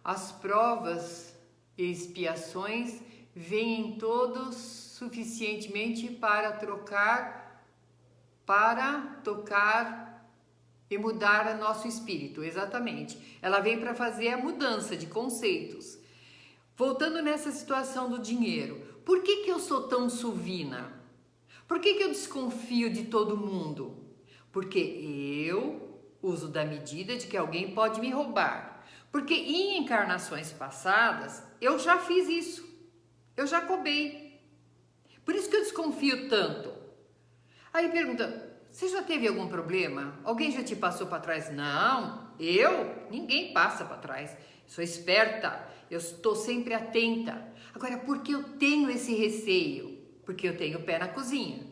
as provas e expiações vêm todos suficientemente para tocar e mudar nosso espírito, exatamente. Ela vem para fazer a mudança de conceitos. Voltando nessa situação do dinheiro, por que eu sou tão suvina? Por que eu desconfio de todo mundo? Porque eu uso da medida de que alguém pode me roubar. Porque em encarnações passadas, eu já fiz isso. Eu já cobrei. Por isso que eu desconfio tanto. Aí pergunta, você já teve algum problema? Alguém já te passou para trás? Não, ninguém passa para trás. Sou esperta, eu estou sempre atenta. Agora, por que eu tenho esse receio? Porque eu tenho o pé na cozinha.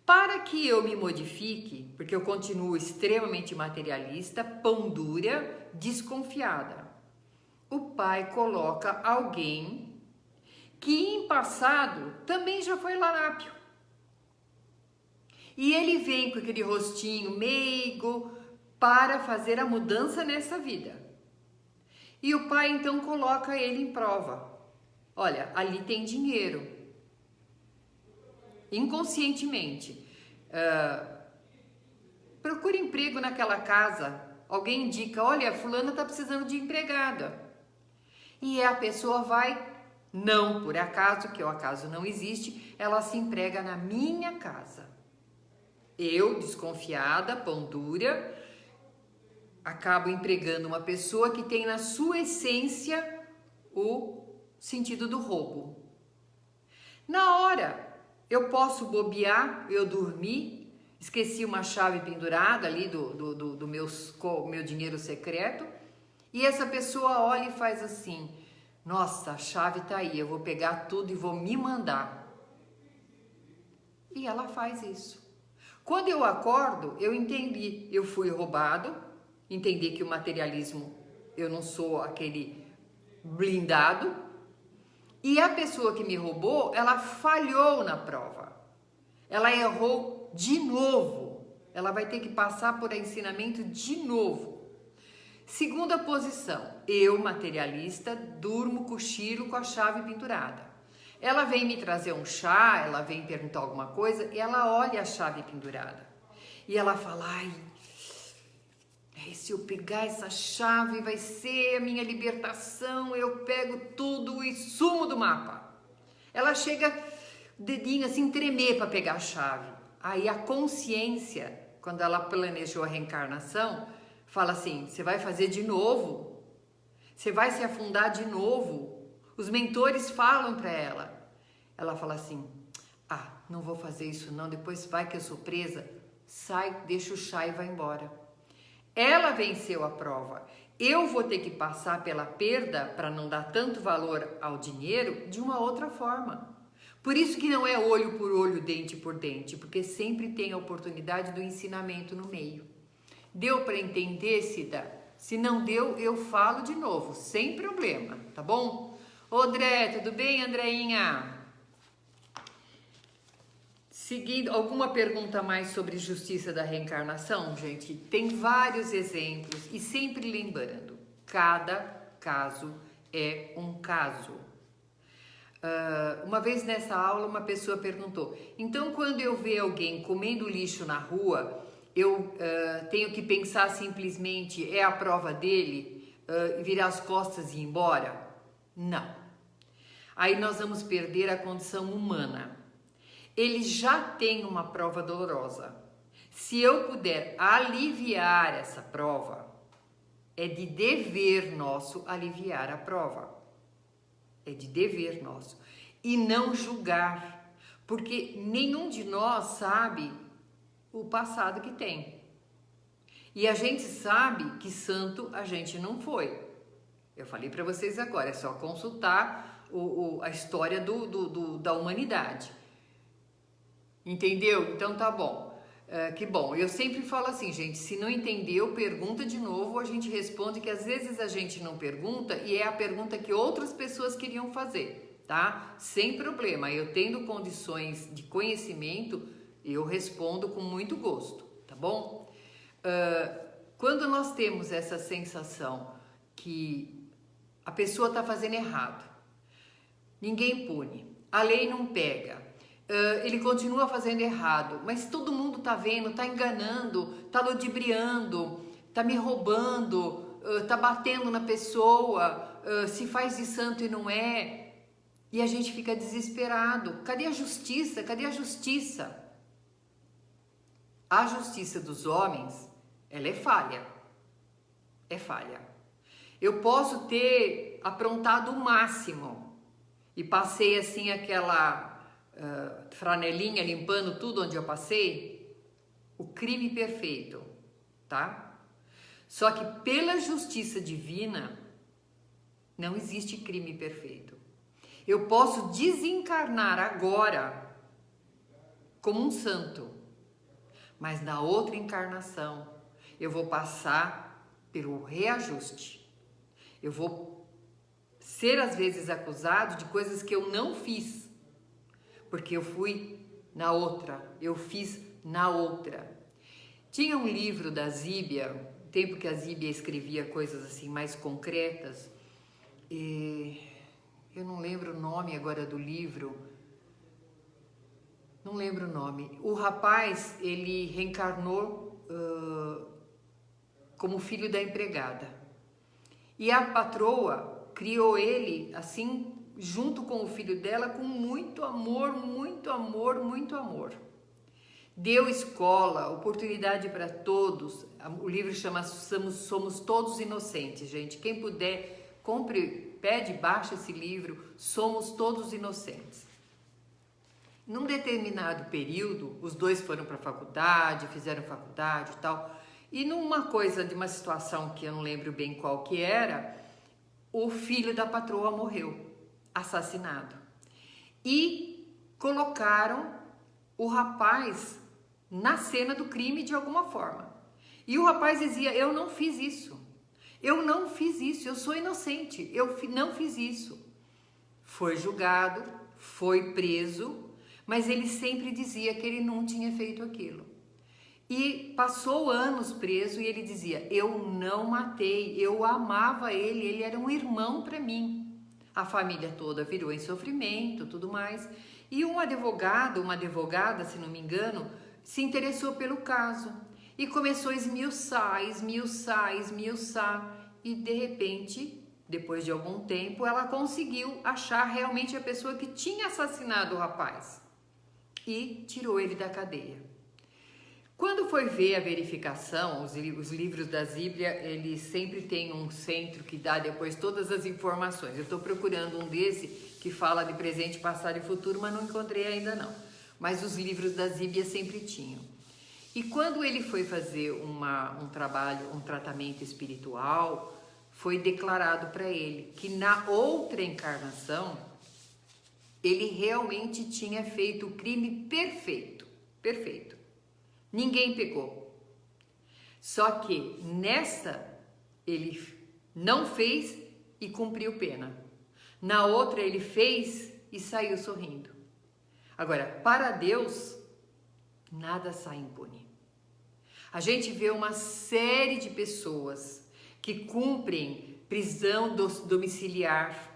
Para que eu me modifique, porque eu continuo extremamente materialista, pão dura, desconfiada. O pai coloca alguém que em passado também já foi larápio. E ele vem com aquele rostinho meigo para fazer a mudança nessa vida. E o pai então coloca ele em prova. Olha, ali tem dinheiro. Inconscientemente. Procura emprego naquela casa. Alguém indica, olha, fulana está precisando de empregada. E a pessoa vai, não por acaso, que o acaso não existe, ela se emprega na minha casa. Eu, desconfiada, pão dura, acabo empregando uma pessoa que tem na sua essência o sentido do roubo. Na hora, eu posso bobear, eu dormi, esqueci uma chave pendurada ali do meu dinheiro secreto, e essa pessoa olha e faz assim, nossa, a chave tá aí, eu vou pegar tudo e vou me mandar. E ela faz isso. Quando eu acordo, eu entendi, eu fui roubado, entendi que o materialismo, eu não sou aquele blindado, e a pessoa que me roubou, ela falhou na prova, ela errou de novo, ela vai ter que passar por ensinamento de novo. Segunda posição, eu, materialista, durmo, cochilo com a chave pendurada. Ela vem me trazer um chá, ela vem perguntar alguma coisa e ela olha a chave pendurada. E ela fala, se eu pegar essa chave vai ser a minha libertação, eu pego tudo e sumo do mapa. Ela chega, o dedinho assim, tremer para pegar a chave. Aí a consciência, quando ela planejou a reencarnação, fala assim, você vai fazer de novo? Você vai se afundar de novo? Os mentores falam para ela. Ela fala assim, não vou fazer isso não, depois vai que eu sou presa. Sai, deixa o chá e vai embora. Ela venceu a prova. Eu vou ter que passar pela perda para não dar tanto valor ao dinheiro de uma outra forma. Por isso que não é olho por olho, dente por dente, porque sempre tem a oportunidade do ensinamento no meio. Deu para entender, Cida? Se não deu, eu falo de novo, sem problema, tá bom? Ô, André, tudo bem, Andreinha? Seguindo, alguma pergunta mais sobre justiça da reencarnação, gente? Tem vários exemplos e sempre lembrando, cada caso é um caso. Uma vez nessa aula, uma pessoa perguntou, então quando eu ver alguém comendo lixo na rua, eu tenho que pensar simplesmente, é a prova dele, virar as costas e ir embora? Não. Aí nós vamos perder a condição humana. Ele já tem uma prova dolorosa. Se eu puder aliviar essa prova, é de dever nosso aliviar a prova. É de dever nosso. E não julgar, porque nenhum de nós sabe o passado que tem. E a gente sabe que santo a gente não foi. Eu falei para vocês agora, é só consultar a história da humanidade. Entendeu? Então tá bom. Que bom. Eu sempre falo assim, gente, se não entendeu, pergunta de novo, a gente responde, que às vezes a gente não pergunta e é a pergunta que outras pessoas queriam fazer, tá? Sem problema. Eu tendo condições de conhecimento, eu respondo com muito gosto, tá bom? Quando nós temos essa sensação que a pessoa está fazendo errado, ninguém pune, a lei não pega, ele continua fazendo errado, mas todo mundo tá vendo, tá enganando, tá ludibriando, tá me roubando, tá batendo na pessoa, se faz de santo e não é, e a gente fica desesperado. Cadê a justiça? Cadê a justiça? A justiça dos homens, ela é falha. É falha. Eu posso ter aprontado o máximo e passei assim aquela franelinha limpando tudo onde eu passei, o crime perfeito, tá? Só que pela justiça divina não existe crime perfeito. Eu posso desencarnar agora como um santo, mas na outra encarnação eu vou passar pelo reajuste. Eu vou ser às vezes acusado de coisas que eu não fiz, porque eu fui na outra, eu fiz na outra. Tinha um livro da Zíbia, tempo que a Zíbia escrevia coisas assim mais concretas, e eu não lembro o nome agora do livro, não lembro o nome. O rapaz, ele reencarnou como filho da empregada. E a patroa criou ele assim, junto com o filho dela, com muito amor, muito amor, muito amor. Deu escola, oportunidade para todos. O livro chama Somos Todos Inocentes, gente. Quem puder, compre, pede, baixa esse livro, Somos Todos Inocentes. Num determinado período, os dois foram para a faculdade, fizeram faculdade e tal, e numa coisa de uma situação que eu não lembro bem qual que era, o filho da patroa morreu, assassinado. E colocaram o rapaz na cena do crime de alguma forma. E o rapaz dizia, eu não fiz isso, eu sou inocente, eu não fiz isso. Foi julgado, foi preso, mas ele sempre dizia que ele não tinha feito aquilo. E passou anos preso e ele dizia, eu não matei, eu amava ele, ele era um irmão para mim. A família toda virou em sofrimento, tudo mais. E um advogado, uma advogada, se não me engano, se interessou pelo caso e começou a esmiuçar. E de repente, depois de algum tempo, ela conseguiu achar realmente a pessoa que tinha assassinado o rapaz e tirou ele da cadeia. Quando foi ver a verificação, os livros da Zíbia, eles sempre têm um centro que dá depois todas as informações. Eu estou procurando um desse que fala de presente, passado e futuro, mas não encontrei ainda não. Mas os livros da Zíbia sempre tinham. E quando ele foi fazer um trabalho, um tratamento espiritual, foi declarado para ele que na outra encarnação, ele realmente tinha feito o crime perfeito, perfeito. Ninguém pegou. Só que nessa ele não fez e cumpriu pena. Na outra ele fez e saiu sorrindo. Agora, para Deus, nada sai impune. A gente vê uma série de pessoas que cumprem prisão domiciliar.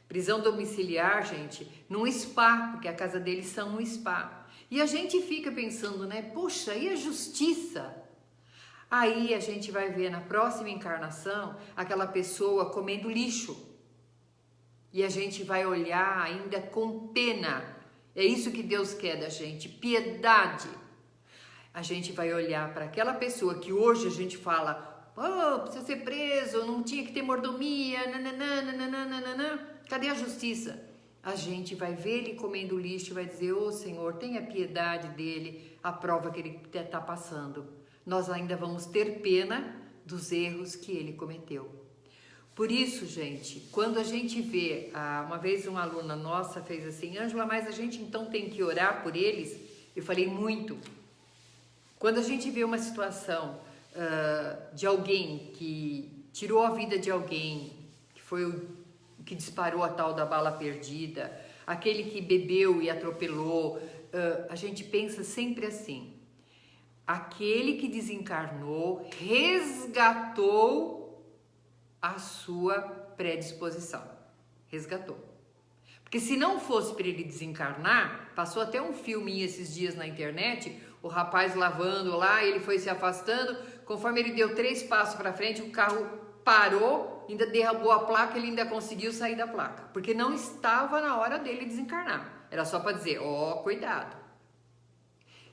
Prisão domiciliar, gente, num spa, porque a casa deles são um spa. E a gente fica pensando, né? Poxa, e a justiça? Aí a gente vai ver na próxima encarnação aquela pessoa comendo lixo. E a gente vai olhar ainda com pena. É isso que Deus quer da gente, piedade. A gente vai olhar para aquela pessoa que hoje a gente fala, oh, precisa ser preso, não tinha que ter mordomia, nananana. Cadê a justiça? A gente vai ver ele comendo lixo e vai dizer, ô Senhor, tenha piedade dele, a prova que ele está passando. Nós ainda vamos ter pena dos erros que ele cometeu. Por isso, gente, quando a gente vê, uma vez uma aluna nossa fez assim, Ângela, mas a gente então tem que orar por eles? Eu falei muito. Quando a gente vê uma situação de alguém que tirou a vida de alguém, que foi o que disparou a tal da bala perdida, aquele que bebeu e atropelou, a gente pensa sempre assim, aquele que desencarnou resgatou a sua predisposição, resgatou. Porque se não fosse para ele desencarnar, passou até um filminho esses dias na internet, o rapaz lavando lá, ele foi se afastando, conforme ele deu 3 passos para frente, o carro parou, ainda derrubou a placa, ele ainda conseguiu sair da placa, porque não estava na hora dele desencarnar, era só para dizer, ó, cuidado.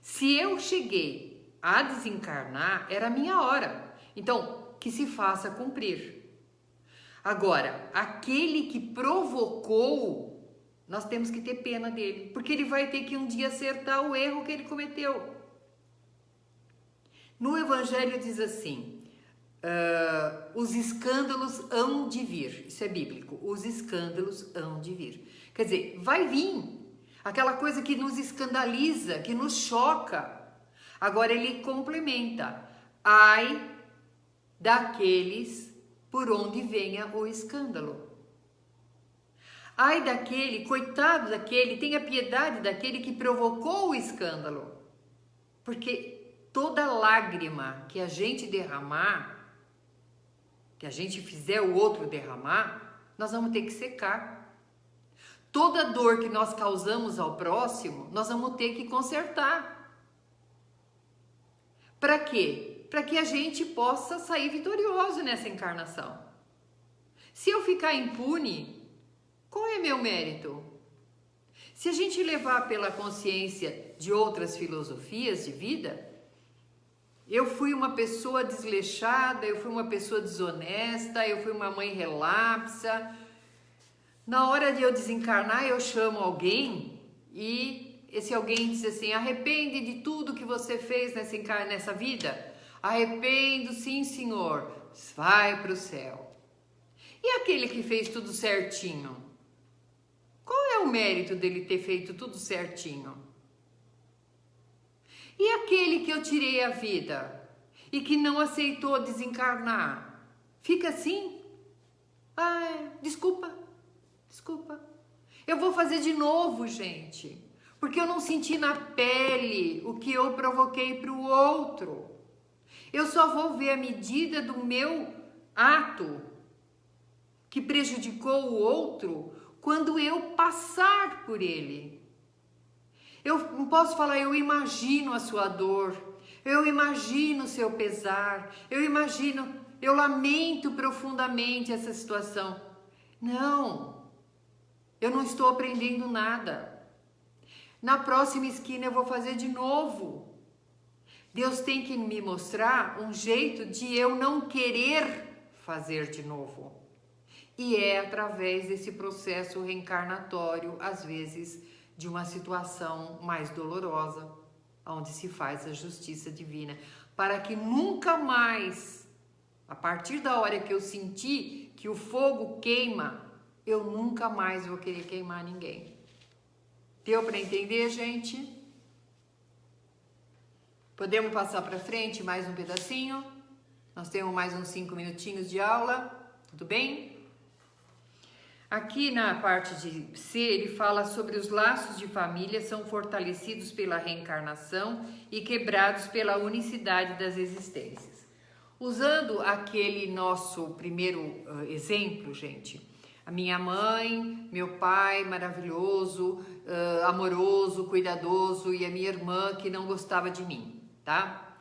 Se eu cheguei a desencarnar, era a minha hora, então, que se faça cumprir. Agora, aquele que provocou, nós temos que ter pena dele, porque ele vai ter que um dia acertar o erro que ele cometeu. No Evangelho diz assim, os escândalos hão de vir, isso é bíblico, os escândalos hão de vir. Quer dizer, vai vir, aquela coisa que nos escandaliza, que nos choca. Agora ele complementa, ai daqueles por onde venha o escândalo. Ai daquele, coitado daquele, tenha piedade daquele que provocou o escândalo. Porque toda lágrima que a gente derramar, que a gente fizer o outro derramar, nós vamos ter que secar. Toda dor que nós causamos ao próximo, nós vamos ter que consertar. Para quê? Para que a gente possa sair vitorioso nessa encarnação. Se eu ficar impune, qual é meu mérito? Se a gente levar pela consciência de outras filosofias de vida, eu fui uma pessoa desleixada, eu fui uma pessoa desonesta, eu fui uma mãe relapsa. Na hora de eu desencarnar, eu chamo alguém e esse alguém diz assim, arrepende de tudo que você fez nessa vida? Arrependo, sim, senhor, vai para o céu. E aquele que fez tudo certinho? Qual é o mérito dele ter feito tudo certinho? E aquele que eu tirei a vida e que não aceitou desencarnar? Fica assim? Desculpa. Eu vou fazer de novo, gente, porque eu não senti na pele o que eu provoquei para o outro. Eu só vou ver a medida do meu ato que prejudicou o outro quando eu passar por ele. Eu não posso falar, eu imagino a sua dor, eu imagino o seu pesar, eu lamento profundamente essa situação. Não, eu não estou aprendendo nada. Na próxima esquina eu vou fazer de novo. Deus tem que me mostrar um jeito de eu não querer fazer de novo. E é através desse processo reencarnatório, às vezes, de uma situação mais dolorosa, onde se faz a justiça divina, para que nunca mais, a partir da hora que eu sentir que o fogo queima, eu nunca mais vou querer queimar ninguém. Deu para entender, gente? Podemos passar para frente mais um pedacinho? Nós temos mais uns 5 minutinhos de aula, tudo bem? Aqui na parte de C, ele fala sobre os laços de família são fortalecidos pela reencarnação e quebrados pela unicidade das existências. Usando aquele nosso primeiro exemplo, gente, a minha mãe, meu pai maravilhoso, amoroso, cuidadoso e a minha irmã que não gostava de mim. Tá?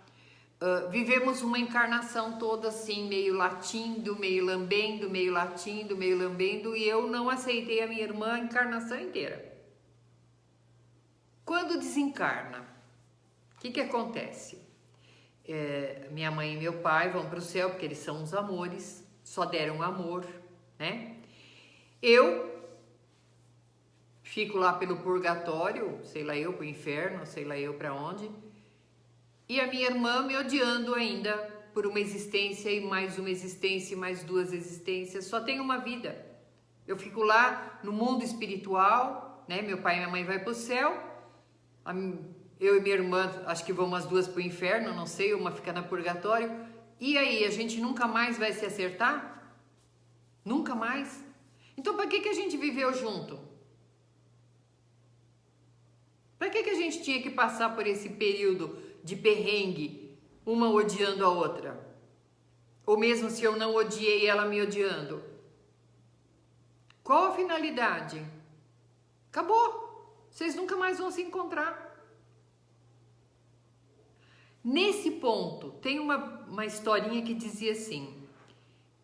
Vivemos uma encarnação toda assim, meio latindo, meio lambendo, meio latindo, meio lambendo, e eu não aceitei a minha irmã a encarnação inteira. Quando desencarna, o que acontece? Minha mãe e meu pai vão para o céu, porque eles são os amores, só deram amor, né? Eu fico lá pelo purgatório, sei lá eu, pro inferno, sei lá eu para onde. E a minha irmã me odiando ainda por uma existência e mais uma existência e mais 2 existências. Só tem uma vida. Eu fico lá no mundo espiritual, né? Meu pai e minha mãe vai para o céu. Eu e minha irmã, acho que vão as 2 para o inferno, não sei, uma fica no purgatório. E aí, a gente nunca mais vai se acertar? Nunca mais? Então, para que a gente viveu junto? Para que a gente tinha que passar por esse período de perrengue, uma odiando a outra? Ou mesmo se eu não odiei, ela me odiando? Qual a finalidade? Acabou. Vocês nunca mais vão se encontrar. Nesse ponto, tem uma historinha que dizia assim,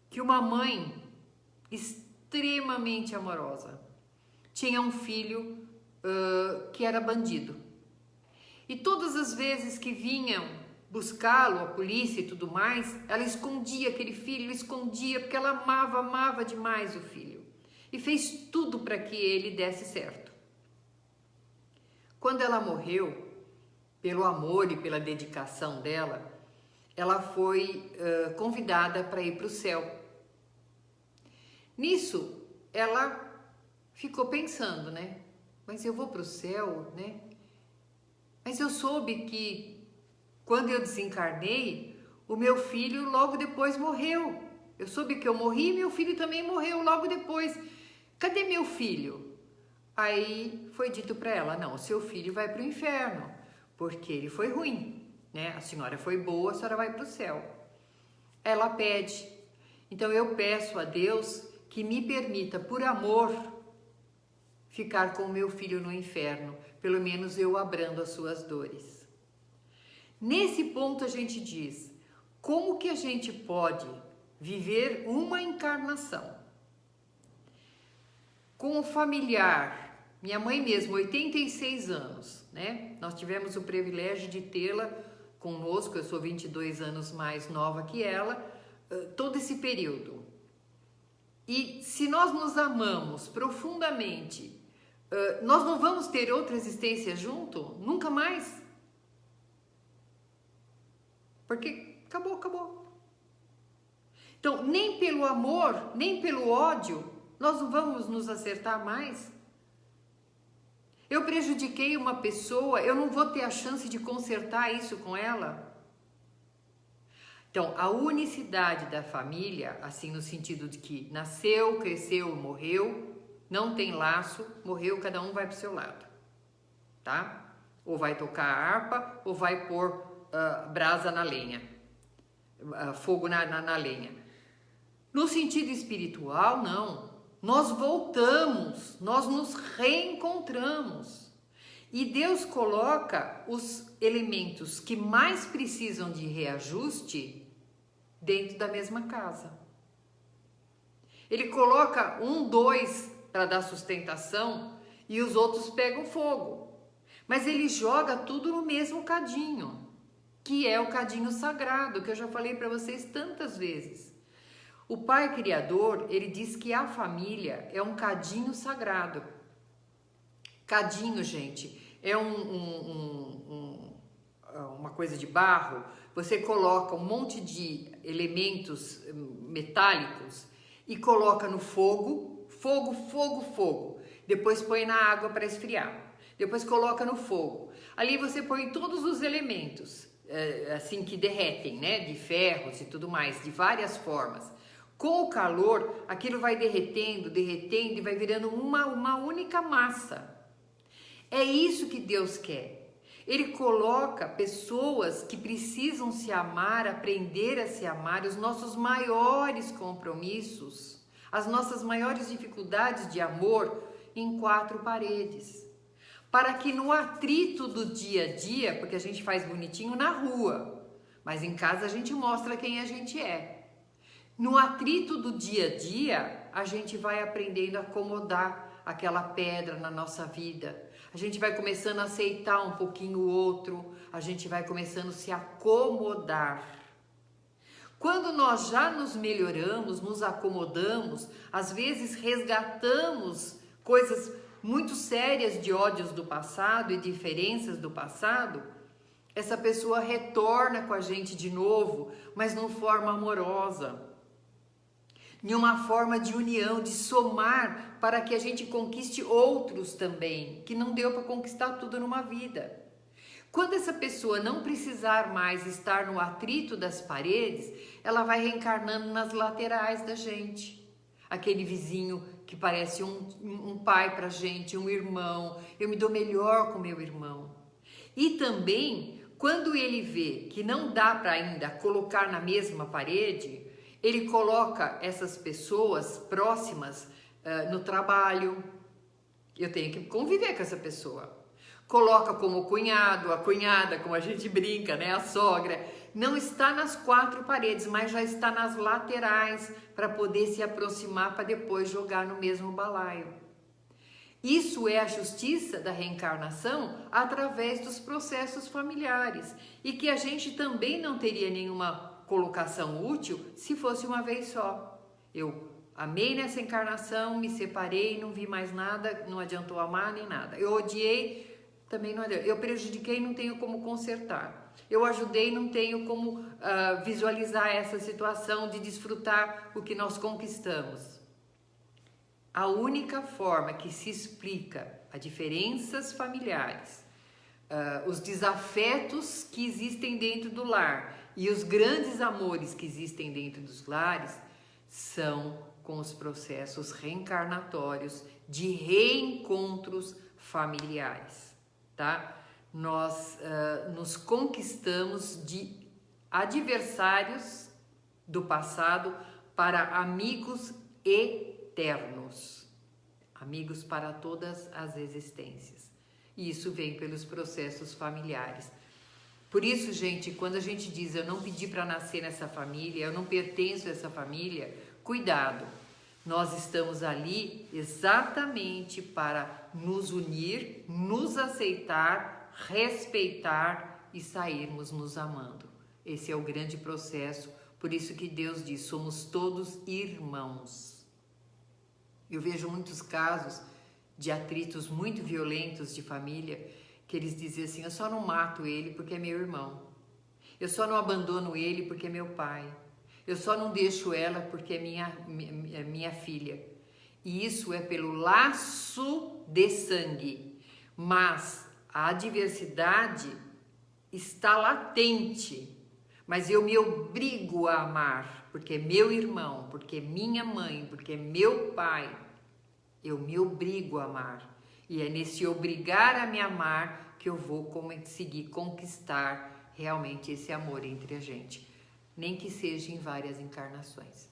que uma mãe extremamente amorosa tinha um filho que era bandido. E todas as vezes que vinham buscá-lo, a polícia e tudo mais, ela escondia aquele filho, escondia, porque ela amava, amava demais o filho. E fez tudo para que ele desse certo. Quando ela morreu, pelo amor e pela dedicação dela, ela foi convidada para ir para o céu. Nisso, ela ficou pensando, né? Mas eu vou para o céu, né? Mas eu soube que quando eu desencarnei, o meu filho logo depois morreu. Eu soube que eu morri e meu filho também morreu logo depois. Cadê meu filho? Aí foi dito para ela, não, seu filho vai para o inferno, porque ele foi ruim, né? A senhora foi boa, a senhora vai para o céu. Ela pede. Então eu peço a Deus que me permita, por amor, ficar com o meu filho no inferno, pelo menos eu abrando as suas dores. Nesse ponto a gente diz, como que a gente pode viver uma encarnação com um familiar, minha mãe mesmo, 86 anos, né? Nós tivemos o privilégio de tê-la conosco, eu sou 22 anos mais nova que ela, todo esse período. E se nós nos amamos profundamente, nós não vamos ter outra existência junto? Nunca mais? Porque acabou. Então, nem pelo amor, nem pelo ódio, nós não vamos nos acertar mais? Eu prejudiquei uma pessoa, eu não vou ter a chance de consertar isso com ela? Então, a unicidade da família, assim no sentido de que nasceu, cresceu, morreu, não tem laço, morreu, cada um vai para o seu lado, tá? Ou vai tocar a harpa, ou vai pôr brasa na lenha, fogo na lenha. No sentido espiritual, não. Nós voltamos, nós nos reencontramos. E Deus coloca os elementos que mais precisam de reajuste dentro da mesma casa. Ele coloca 1, 2 para dar sustentação e os outros pegam fogo. Mas ele joga tudo no mesmo cadinho, que é o cadinho sagrado, que eu já falei para vocês tantas vezes. O Pai Criador, ele diz que a família é um cadinho sagrado. Cadinho, gente, é uma coisa de barro. Você coloca um monte de elementos metálicos e coloca no fogo, fogo. Depois põe na água para esfriar. Depois coloca no fogo. Ali você põe todos os elementos, assim, que derretem, né? De ferros e tudo mais, de várias formas. Com o calor, aquilo vai derretendo e vai virando uma única massa. É isso que Deus quer. Ele coloca pessoas que precisam se amar, aprender a se amar, os nossos maiores compromissos, as nossas maiores dificuldades de amor em 4 paredes. Para que no atrito do dia a dia, porque a gente faz bonitinho na rua, mas em casa a gente mostra quem a gente é. No atrito do dia a dia, a gente vai aprendendo a acomodar aquela pedra na nossa vida. A gente vai começando a aceitar um pouquinho o outro, a gente vai começando a se acomodar. Quando nós já nos melhoramos, nos acomodamos, às vezes resgatamos coisas muito sérias de ódios do passado e diferenças do passado, essa pessoa retorna com a gente de novo, mas de uma forma amorosa, em uma forma de união, de somar para que a gente conquiste outros também, que não deu para conquistar tudo numa vida. Quando essa pessoa não precisar mais estar no atrito das paredes, ela vai reencarnando nas laterais da gente. Aquele vizinho que parece um pai pra gente, um irmão. Eu me dou melhor com meu irmão. E também, quando ele vê que não dá para ainda colocar na mesma parede, ele coloca essas pessoas próximas no trabalho. Eu tenho que conviver com essa pessoa. Coloca como cunhado, a cunhada, como a gente brinca, né? A sogra. Não está nas 4 paredes, mas já está nas laterais para poder se aproximar para depois jogar no mesmo balaio. Isso é a justiça da reencarnação através dos processos familiares e que a gente também não teria nenhuma colocação útil se fosse uma vez só. Eu amei nessa encarnação, me separei, não vi mais nada, não adiantou amar nem nada. Eu odiei, também não adiantou. Eu prejudiquei, não tenho como consertar. Eu ajudei, não tenho como visualizar essa situação de desfrutar o que nós conquistamos. A única forma que se explica as diferenças familiares, os desafetos que existem dentro do lar e os grandes amores que existem dentro dos lares são com os processos reencarnatórios de reencontros familiares, tá? Nós nos conquistamos de adversários do passado para amigos eternos, amigos para todas as existências. E isso vem pelos processos familiares. Por isso, gente, quando a gente diz eu não pedi para nascer nessa família, eu não pertenço a essa família, cuidado. Nós estamos ali exatamente para nos unir, nos aceitar, respeitar e sairmos nos amando. Esse é o grande processo, por isso que Deus diz, somos todos irmãos. Eu vejo muitos casos de atritos muito violentos de família, que eles dizem assim, eu só não mato ele porque é meu irmão. Eu só não abandono ele porque é meu pai. Eu só não deixo ela porque é minha filha. E isso é pelo laço de sangue. Mas a adversidade está latente. Mas eu me obrigo a amar, porque é meu irmão, porque é minha mãe, porque é meu pai. Eu me obrigo a amar. E é nesse obrigar a me amar que eu vou conseguir conquistar realmente esse amor entre a gente. Nem que seja em várias encarnações.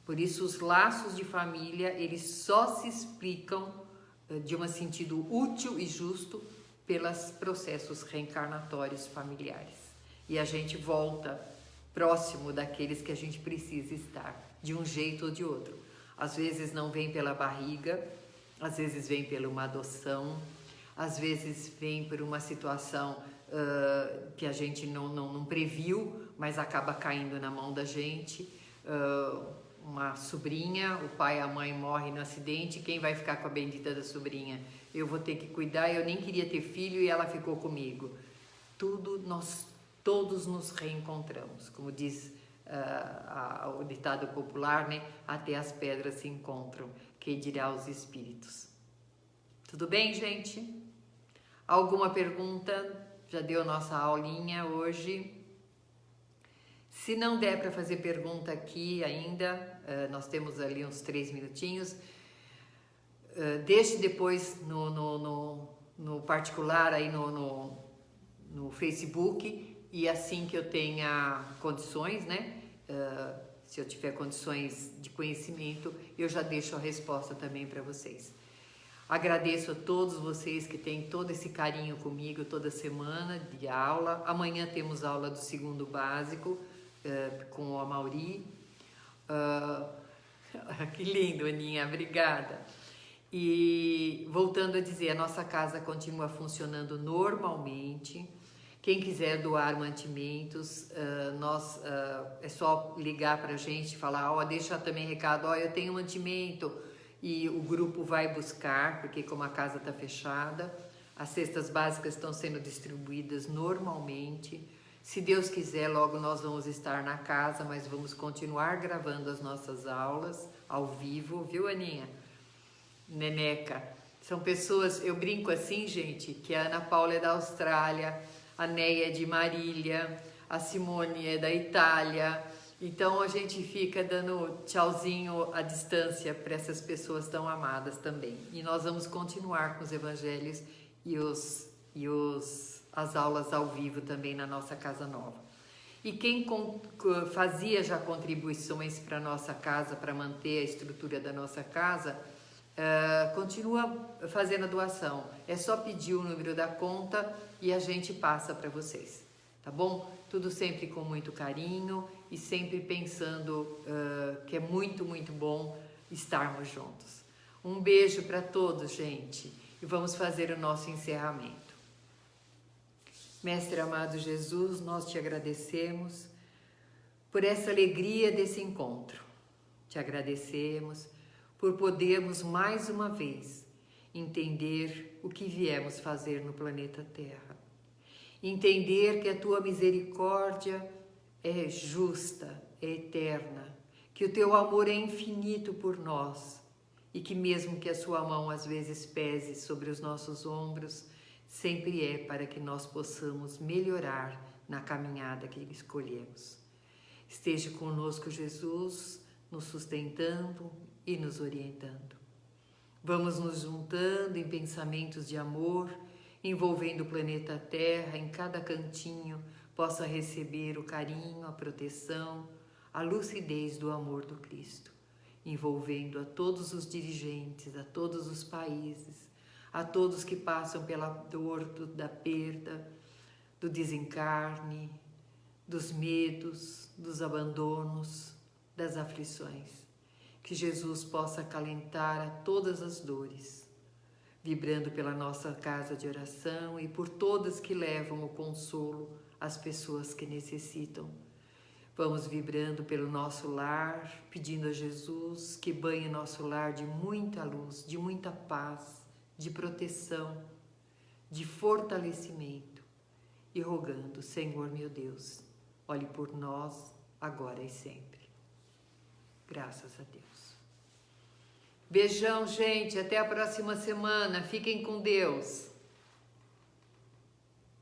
Por isso os laços de família, eles só se explicam de um sentido útil e justo pelos processos reencarnatórios familiares. E a gente volta próximo daqueles que a gente precisa estar, de um jeito ou de outro. Às vezes não vem pela barriga, às vezes vem pela uma adoção, às vezes vem por uma situação que a gente não previu, mas acaba caindo na mão da gente. Uma sobrinha, o pai e a mãe morrem no acidente, quem vai ficar com a bendita da sobrinha? Eu vou ter que cuidar, eu nem queria ter filho e ela ficou comigo. Nós todos nos reencontramos, como diz o ditado popular, né? Até as pedras se encontram, que dirá os espíritos. Tudo bem, gente? Alguma pergunta? Já deu nossa aulinha hoje? Se não der para fazer pergunta aqui ainda, nós temos ali uns 3 minutinhos, deixe depois no particular aí no Facebook, e assim que eu tenha condições, né? Se eu tiver condições de conhecimento, eu já deixo a resposta também para vocês. Agradeço a todos vocês que têm todo esse carinho comigo toda semana de aula. Amanhã temos aula do segundo básico com o Amauri. Que lindo, Aninha, obrigada. E voltando a dizer, a nossa casa continua funcionando normalmente. Quem quiser doar mantimentos, é só ligar para a gente e falar, deixa também recado, eu tenho mantimento, e o grupo vai buscar, porque como a casa está fechada, as cestas básicas estão sendo distribuídas normalmente. Se Deus quiser, logo nós vamos estar na casa, mas vamos continuar gravando as nossas aulas ao vivo, viu, Aninha? Neneca. São pessoas, eu brinco assim, gente, que a Ana Paula é da Austrália, a Neia é de Marília, a Simone é da Itália. Então a gente fica dando tchauzinho à distância para essas pessoas tão amadas também. E nós vamos continuar com os evangelhos e as aulas ao vivo também na nossa casa nova. E quem fazia já contribuições para a nossa casa, para manter a estrutura da nossa casa, continua fazendo a doação. É só pedir o número da conta e a gente passa para vocês, tá bom? Tudo sempre com muito carinho e sempre pensando que é muito, muito bom estarmos juntos. Um beijo para todos, gente. e vamos fazer o nosso encerramento. Mestre amado Jesus, nós te agradecemos por essa alegria desse encontro. Te agradecemos por podermos mais uma vez entender o que viemos fazer no planeta Terra. Entender que a tua misericórdia é justa, é eterna, que o teu amor é infinito por nós e que mesmo que a sua mão às vezes pese sobre os nossos ombros, sempre é para que nós possamos melhorar na caminhada que escolhemos. Esteja conosco, Jesus, nos sustentando e nos orientando. Vamos nos juntando em pensamentos de amor, envolvendo o planeta Terra, em cada cantinho possa receber o carinho, a proteção, a lucidez do amor do Cristo, envolvendo a todos os dirigentes, a todos os países, a todos que passam pela dor da perda, do desencarne, dos medos, dos abandonos, das aflições. Que Jesus possa acalentar a todas as dores, vibrando pela nossa casa de oração e por todas que levam o consolo às pessoas que necessitam. Vamos vibrando pelo nosso lar, pedindo a Jesus que banhe nosso lar de muita luz, de muita paz, de proteção, de fortalecimento e rogando, Senhor meu Deus, olhe por nós agora e sempre. Graças a Deus. Beijão, gente. Até a próxima semana. Fiquem com Deus.